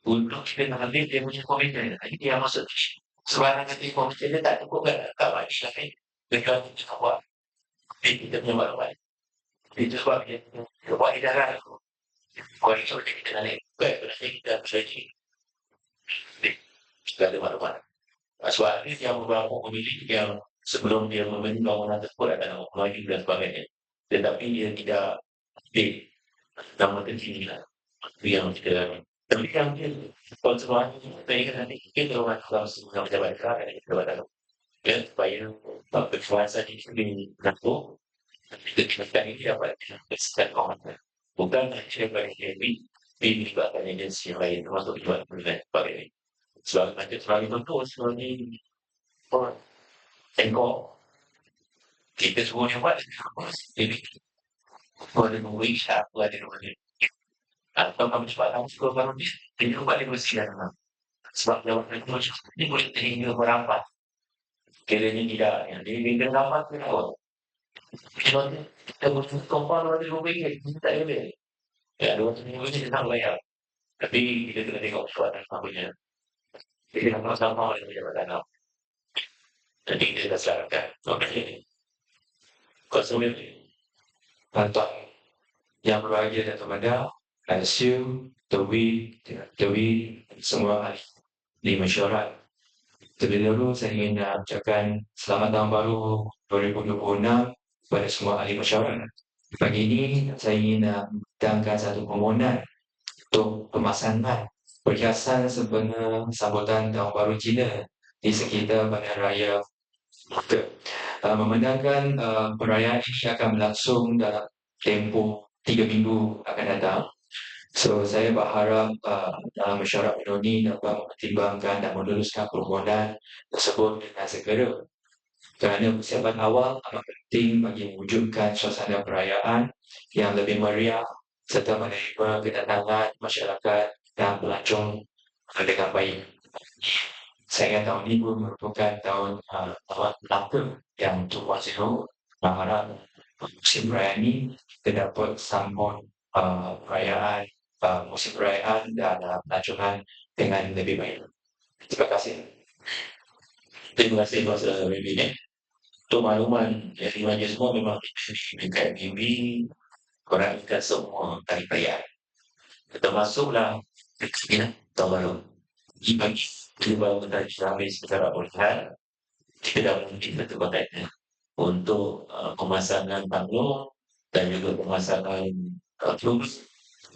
untuk kita nak ambil dia punya commission. Jadi dia masuk sebarang nanti commission dia tak cukup kan tak bagi lah kan. Dengan kita buat kita punya maklumat. Itu sebab dia buat edaran tu. Kalau itu kita nak naik berarti kita harus lagi kita ada maklumat. Sebab ini yang beberapa pemilik yang sebelum dia membeli bangunan tersebut akan maju dan sebagainya. Tetapi dia tidak update nama terkini lah. Itu yang kita tapi yang dia kalau semua kita ingat nanti kita orang langsung dengan pejabat daerah dan pejabat dalam ya supaya berkuasa di sini mengatur kita ini dapat dilaksanakan orang bukan hanya bagi HB melibatkan agensi yang lain termasuk juga dan sebagainya. Sebab macam selalu contoh sebagai orang tengok kita semua yang buat jadi ada memberi siapa ada nombor atau kami cepat kamu suka baru dia lupa dia bersihan sebab jawatan itu ini boleh terhingga merampas kiranya tidak yang dia hingga merampas tu kalau kita berfungsi kompal ada RM2 kita tak boleh ya RM2 kita tak bayar tapi kita kena tengok suatu namanya jadi sama-sama dengan jabatan dalam jadi kita dah selaratkan okey konsumen Tuan yang berbahagia dan terhormat, Lansiu, Dewi, semua ahli di mesyuarat. Terlebih dahulu saya ingin ucapkan selamat tahun baru 2026 kepada semua ahli mesyuarat. Pagi ini saya ingin mendatangkan satu permohonan untuk pemasangan perhiasan sebenar sambutan tahun baru Cina di sekitar Bandaraya Melaka. Memandangkan perayaan ini akan berlangsung dalam tempoh 3 minggu akan datang. So, saya berharap dalam mesyuarat ini dapat mempertimbangkan dan meluluskan permohonan tersebut dengan segera. Kerana persiapan awal amat penting bagi mewujudkan suasana perayaan yang lebih meriah serta menerima kedatangan masyarakat dan pelancong dengan baik. Saya ingat tahun ini pun merupakan tahun Melaka yang 2.0. Berharap musim perayaan ini kita dapat sambut perayaan musim perayaan dan pelancongan dengan lebih baik. Terima kasih. terima kasih Masa Bibi untuk makluman yang dimana semua memang dekat Bibi korang ikat semua tali perayaan termasuklah tahun baru di pagi kita baru tadi habis secara berhal kita dah mungkin satu kontaknya untuk pemasangan panggung dan juga pemasangan flux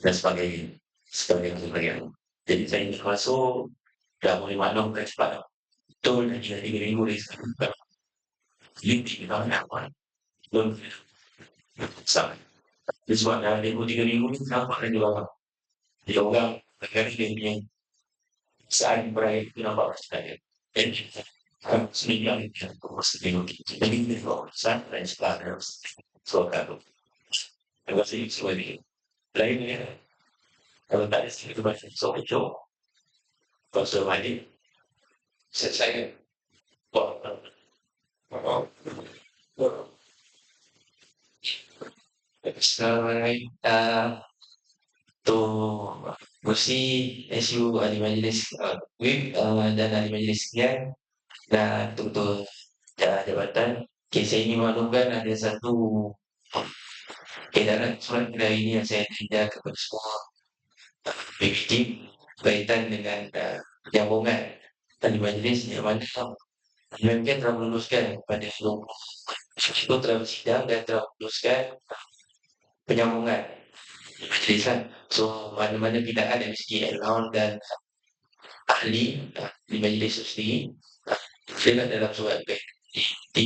dan sebagainya. Jadi saya ingin masuk dah boleh maklumkan cepat betul dan juga 3 minggu dari sekarang jadi kita nak buat belum sama jadi sebab dalam 3 minggu ni nampak lagi lama jadi orang negara dia punya saat beraya itu nampak sekali jadi seminggu ini seminggu jadi ini kesan dan sebagainya soal terima kasih semua ini lainnya kalau tak ada sedikit banyak soal itu pasal ini saya Assalamualaikum. mesti SU ahli majlis dan ahli majlis sekalian dan betul-betul jabatan. Okay, saya ingin maklumkan ada satu edaran surat kedai ini yang saya tindak kepada semua PPT berkaitan dengan penyambungan ahli majlis yang mana mungkin telah meluluskan pada 20 itu telah bersidang dan telah meluluskan penyambungan majlis kan. So mana-mana pindaan dari segi allowance dan ahli di majlis itu sendiri dia dalam surat jadi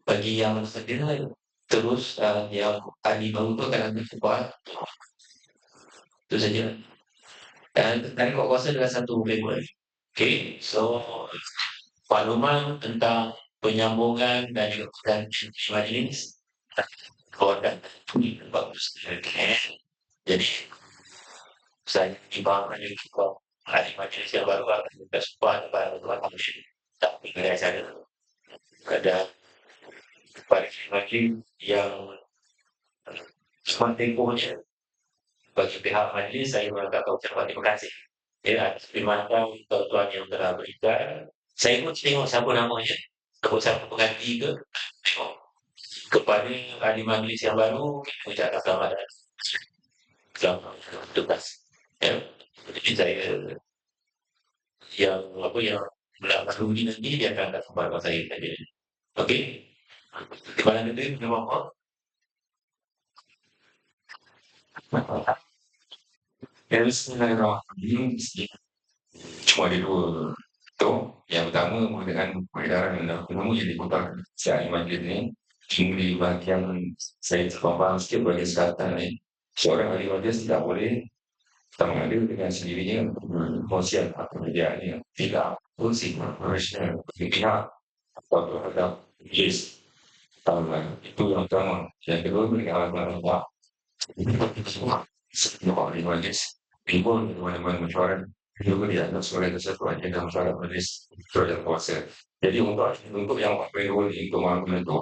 bagi yang sedera terus yang ahli baru tu akan ambil sebuah itu saja. Dan tadi kau kuasa dengan satu paper. Okay, so makluman tentang penyambungan dan juga majlis keluarkan bagus. Okay. Jadi saya timbangkan juga ahli majlis yang baru akan kita sebuah majlis tapi saya sadar ada majlis yang semakin tempohnya bagi pihak majlis saya mengatakan ucapan terima kasih. Ya, terima kasih tuan yang telah berikan. Saya pun tengok siapa namanya, siapa pengganti ke, tengok kepada ahli majlis yang baru kita ucapkan selamat datang. Selamat tugas. Ya, jadi saya yang baru ini nanti dia akan datang kepada saya saja. Okey. Di mana itu memang apa? Bismillahirrahmanirrahim. Cuma ada dua tu. Yang pertama menggunakan peredaran undang umum yang diputar secara majlis ni. Cuma di bahagian saya terfaham sikit bagi kesihatan ni. Seorang ahli majlis tidak boleh mengambil dengan sendirinya kongsian pekerjaan yang tidak bersifat profesional bagi pihak atau terhadap majlis. Itu yang pertama. Yang kedua mereka akan melakukan semua ahli majlis timbul teman-teman mesyuarat juga dianggap sebagai kesatuan dalam syarat majlis terhadap kuasa. Jadi untuk yang perlu untuk menentu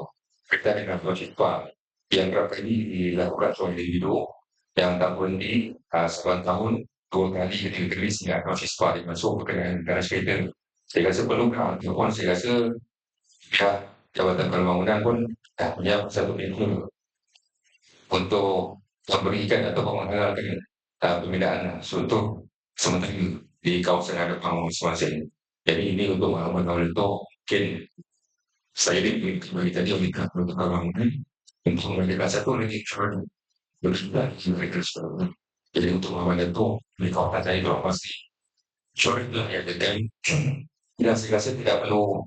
kita dengan sifat yang kerap kali dilakukan oleh individu yang tak berhenti sebulan tahun 2 kali ketika rilis dengan sifat yang masuk berkenaan dengan cerita. Saya rasa perlu ataupun saya rasa pihak Jabatan Pembangunan pun dah punya satu pintu untuk memberikan atau menghalalkan pembinaan untuk sementara di kawasan hadapan masing-masing. Jadi ini untuk awal-awal itu mungkin saya bagi tadi minta untuk bangunan untuk memberikan satu lagi current bersudah mereka sebenarnya. Jadi untuk awal itu di kawasan saya itu pasti current itu ya dan tidak saya rasa tidak perlu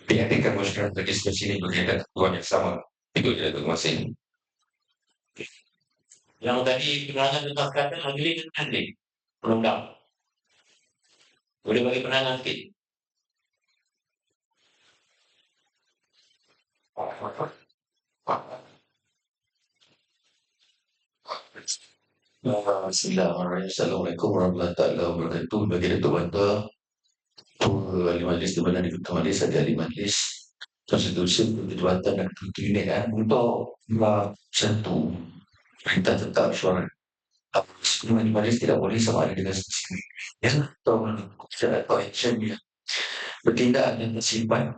dihadirkan masyarakat berdiskusi ini berkaitan tuan yang sama itu tidak untuk masing. Yang tadi penerangan tentang kata majlis itu nanti undang. Boleh bagi penerangan sikit. Bismillahirrahmanirrahim. Assalamualaikum warahmatullahi wabarakatuh. Bagi Datuk Banta, ahli majlis di mana di Ketua Majlis ada ahli majlis konstitusi jabatan dan ketua unit untuk satu perintah tetap suara. Ahli majlis tidak boleh sama ada dengan ya atau action dia bertindak dan bersifat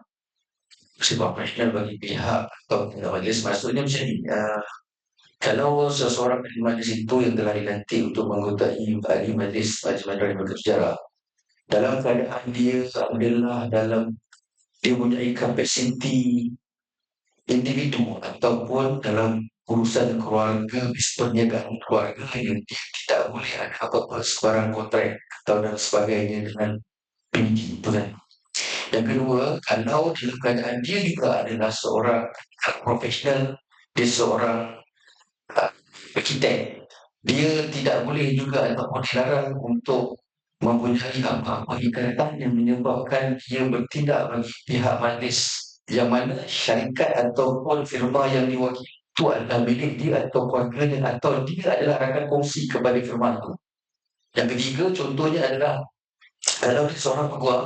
profesional bagi pihak atau majlis. Maksudnya macam ni, kalau seseorang ahli majlis itu yang telah dilantik untuk menggotai ahli majlis yang bersejarah dalam keadaan dia adalah dalam dia mempunyai kapasiti individu ataupun dalam urusan keluarga, perniagaan keluarga yang dia tidak boleh ada apa-apa sebarang kontrak atau dan sebagainya dengan PG itu kan. Yang kedua, kalau dalam keadaan dia juga adalah seorang profesional, dia seorang arkitek, dia tidak boleh juga ataupun dilarang untuk mempunyai apa-apa ikatan yang menyebabkan dia bertindak bagi pihak majlis yang mana syarikat ataupun firma yang diwakili itu adalah milik dia atau keluarganya atau dia adalah rakan kongsi kepada firma itu. Yang ketiga contohnya adalah kalau dia seorang peguam,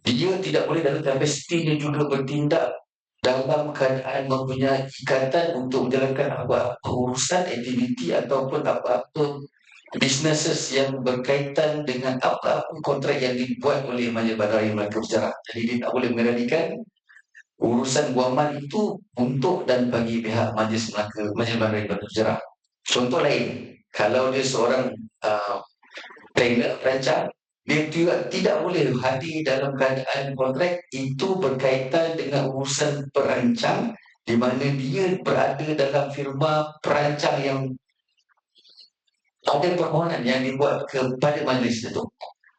dia tidak boleh dalam kapasiti dia juga bertindak dalam keadaan mempunyai ikatan untuk menjalankan apa-apa urusan aktiviti ataupun apa-apa businesses yang berkaitan dengan apa-apa kontrak yang dibuat oleh Majlis Bandar Raya Melaka Bersejarah. Jadi dia tak boleh mengendalikan urusan guaman itu untuk dan bagi pihak Majlis Bandar Raya Melaka Bersejarah. Contoh lain, kalau dia seorang trainer perancang, dia juga tidak boleh hadir dalam keadaan kontrak itu berkaitan dengan urusan perancang di mana dia berada dalam firma perancang yang ada permohonan yang dibuat kepada majlis itu.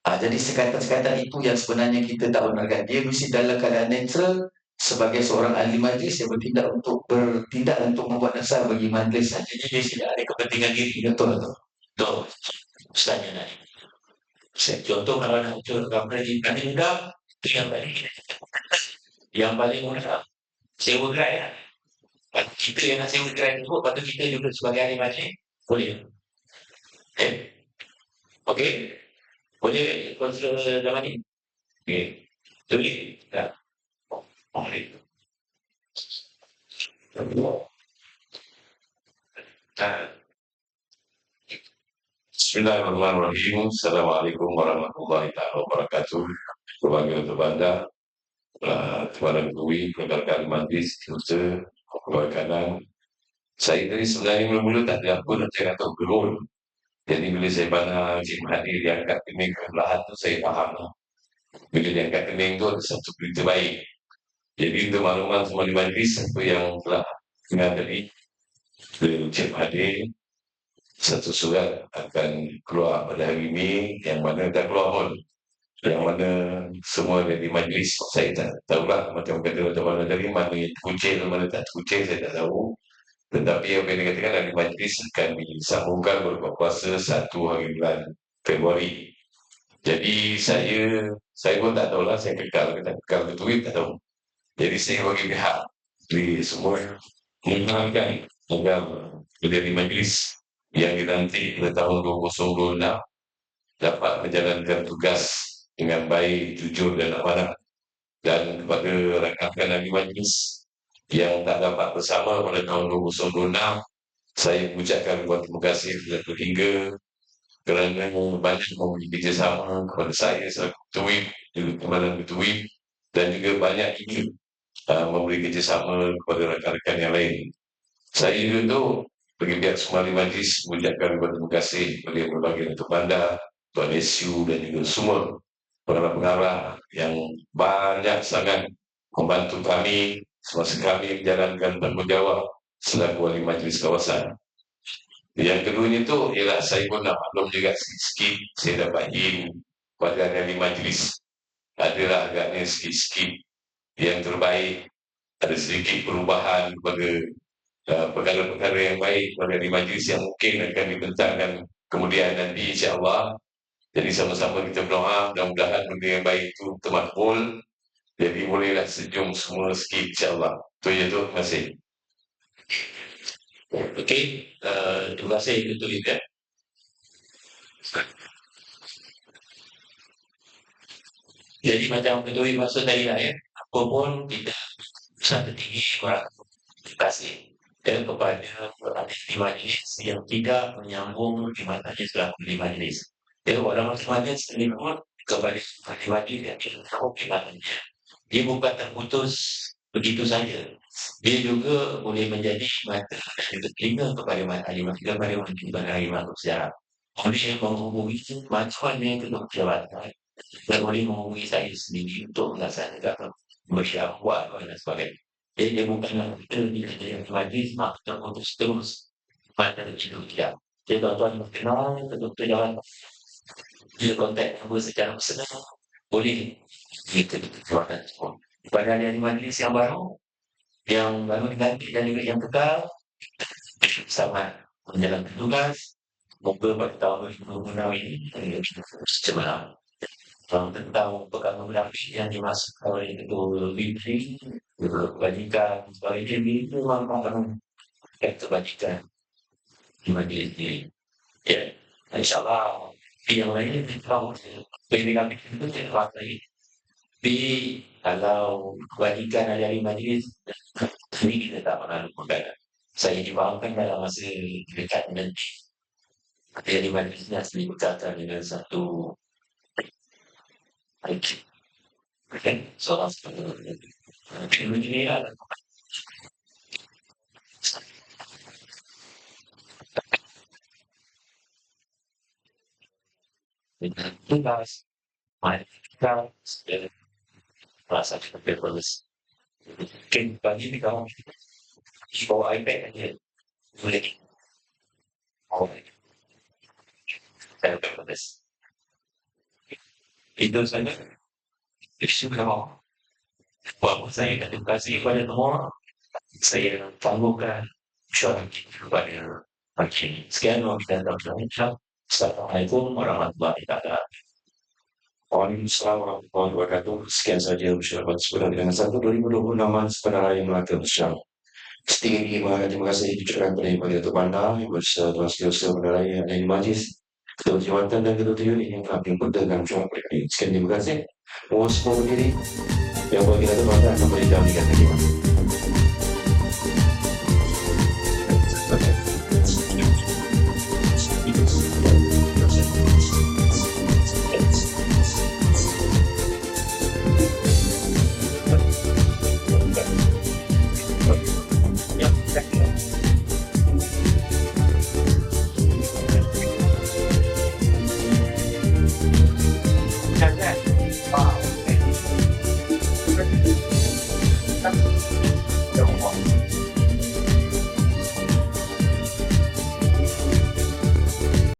Jadi sekatan-sekatan itu yang sebenarnya kita tak benarkan. Dia mesti dalam keadaan netral sebagai seorang ahli majlis yang bertindak untuk membuat dasar bagi majlis saja. Jadi dia tidak ada kepentingan diri. Betul. Betul. Ustaznya nak. Contoh kalau nak ucur gambar di Kandil Muda, itu yang paling mudah. Sewa gerai lah. Kita yang nak sewa gerai tersebut, patut kita juga sebagai ahli majlis, boleh. Okey? Boleh konsul zaman ni? Okey. Boleh? Tak? Boleh. Bismillahirrahmanirrahim. Assalamualaikum warahmatullahi wabarakatuh. Berbagai untuk anda, kepada Dwi, rekan majlis, usaha, kanan. Saya tadi sebenarnya mula-mula tak ada apa nak cakap atau gerun. Jadi bila saya pandang Cik Mahathir diangkat kening ke belahan tu, saya faham lah. Bila diangkat kening tu ada satu berita baik. Jadi untuk makluman semua di majlis, apa yang telah dengar tadi, Cik Mahathir, satu surat akan keluar pada hari ini, yang mana dah keluar pun. Yang mana semua dari majlis, saya tak tahulah macam kata macam mana dari mana yang terkucil, mana tak terkucil, saya tak tahu. Tetapi apa yang dikatakan dari majlis akan disambungkan berupa puasa 1 hari bulan Februari. Jadi saya pun tak tahulah, saya kekal ke tweet, tak tahu. Jadi saya bagi pihak di semua mengharapkan agar berdiri majlis yang dinanti pada tahun 2026 dapat menjalankan tugas dengan baik, jujur dan amanah. Dan kepada rakan-rakan ahli majlis yang tak dapat bersama pada tahun 2026, saya mengucapkan terima kasih hingga kerana banyak memberi kerjasama kepada saya selaku ketua, juga kepada ketua, dan juga banyak ini memberi kerjasama kepada rakan-rakan yang lain. Saya juga tu bagi pihak semua ahli majlis mengucapkan terima kasih kepada berbagai untuk bandar, Tuan SU dan juga semua pengarah-pengarah yang banyak sangat membantu kami semasa kami menjalankan tanggungjawab selaku ahli majlis kawasan. Yang keduanya itu ialah saya pun nak maklum juga sikit-sikit saya dapat pada ahli majlis. Adalah agaknya sikit-sikit yang terbaik, ada sedikit perubahan kepada perkara-perkara yang baik pada ahli majlis yang mungkin akan dibentangkan kemudian nanti insya-Allah. Jadi sama-sama kita berdoa mudah-mudahan benda yang baik itu termakbul. Jadi bolehlah senyum semua sikit insya-Allah. Itu je tu, terima kasih. Okey, terima kasih Ketua juga. Jadi macam Ketua maksud tadi lah ya, apa pun kita satu tinggi kurang terima kasih kepada ahli majlis yang tidak menyambung di majlis selaku ahli majlis. Jadi dalam majlis ini pun kepada ahli majlis yang tidak tahu kehilangannya. Dia bukan terputus begitu saja. Dia juga boleh menjadi mata dan juga telinga kepada ahli majlis kepada ahli majlis sejarah. Boleh menghubungi macam-macam kedua jabatan dan boleh menghubungi saya sendiri untuk melaksanakan bersyakwat dan sebagainya. Jadi dia bukanlah kita tidak ada yang majlis mak terputus terus pada itu tidak. Jadi tuan-tuan berkenal kedua jalan dia kontak nombor secara personal boleh kita keluarkan semua. Pada ahli majlis yang baru diganti dan juga yang kekal sama menjalankan tugas. Moga pada tahun 2026 ini semalam tentang pekan mendamping yang dimasukkan oleh Ketua Bintri, kebajikan sebagainya itu memang kebajikan di majlis ini. Ya, insyaAllah yang lain tahu pendidikan itu tidak lagi. Tapi kalau kebajikan ahli majlis ini kita tak pernah lupakan. Saya difahamkan dalam masa dekat nanti Dia di majlisnya sendiri berkata dengan satu IQ. Okay, so ini adalah dengan tugas mereka merasa paperless. Mungkin bagi ini kamu bawa iPad aja boleh paperless. Itu saja. Sudah mau. Bahwa saya edukasi kepada semua, saya tangguhkan syarat kepada pagi. Sekian kita dapat. Assalamualaikum warahmatullahi wabarakatuh. Waalaikumsalam warahmatullahi wabarakatuh. Sekian saja ucapan sebenarnya dengan 1 2026 sebenarnya yang melakukan bersama. Setinggi terima kasih diucapkan kepada Datuk Bandar bersama Tuan Setiausaha Penerangan yang ada di majlis, Ketua Jawatan dan Ketua Tuyul yang telah dijemput dalam perjumpaan mereka ini. Sekian terima kasih. Mohon semua berdiri. Yang bagi Datuk Bandar akan berikan terima. Wow.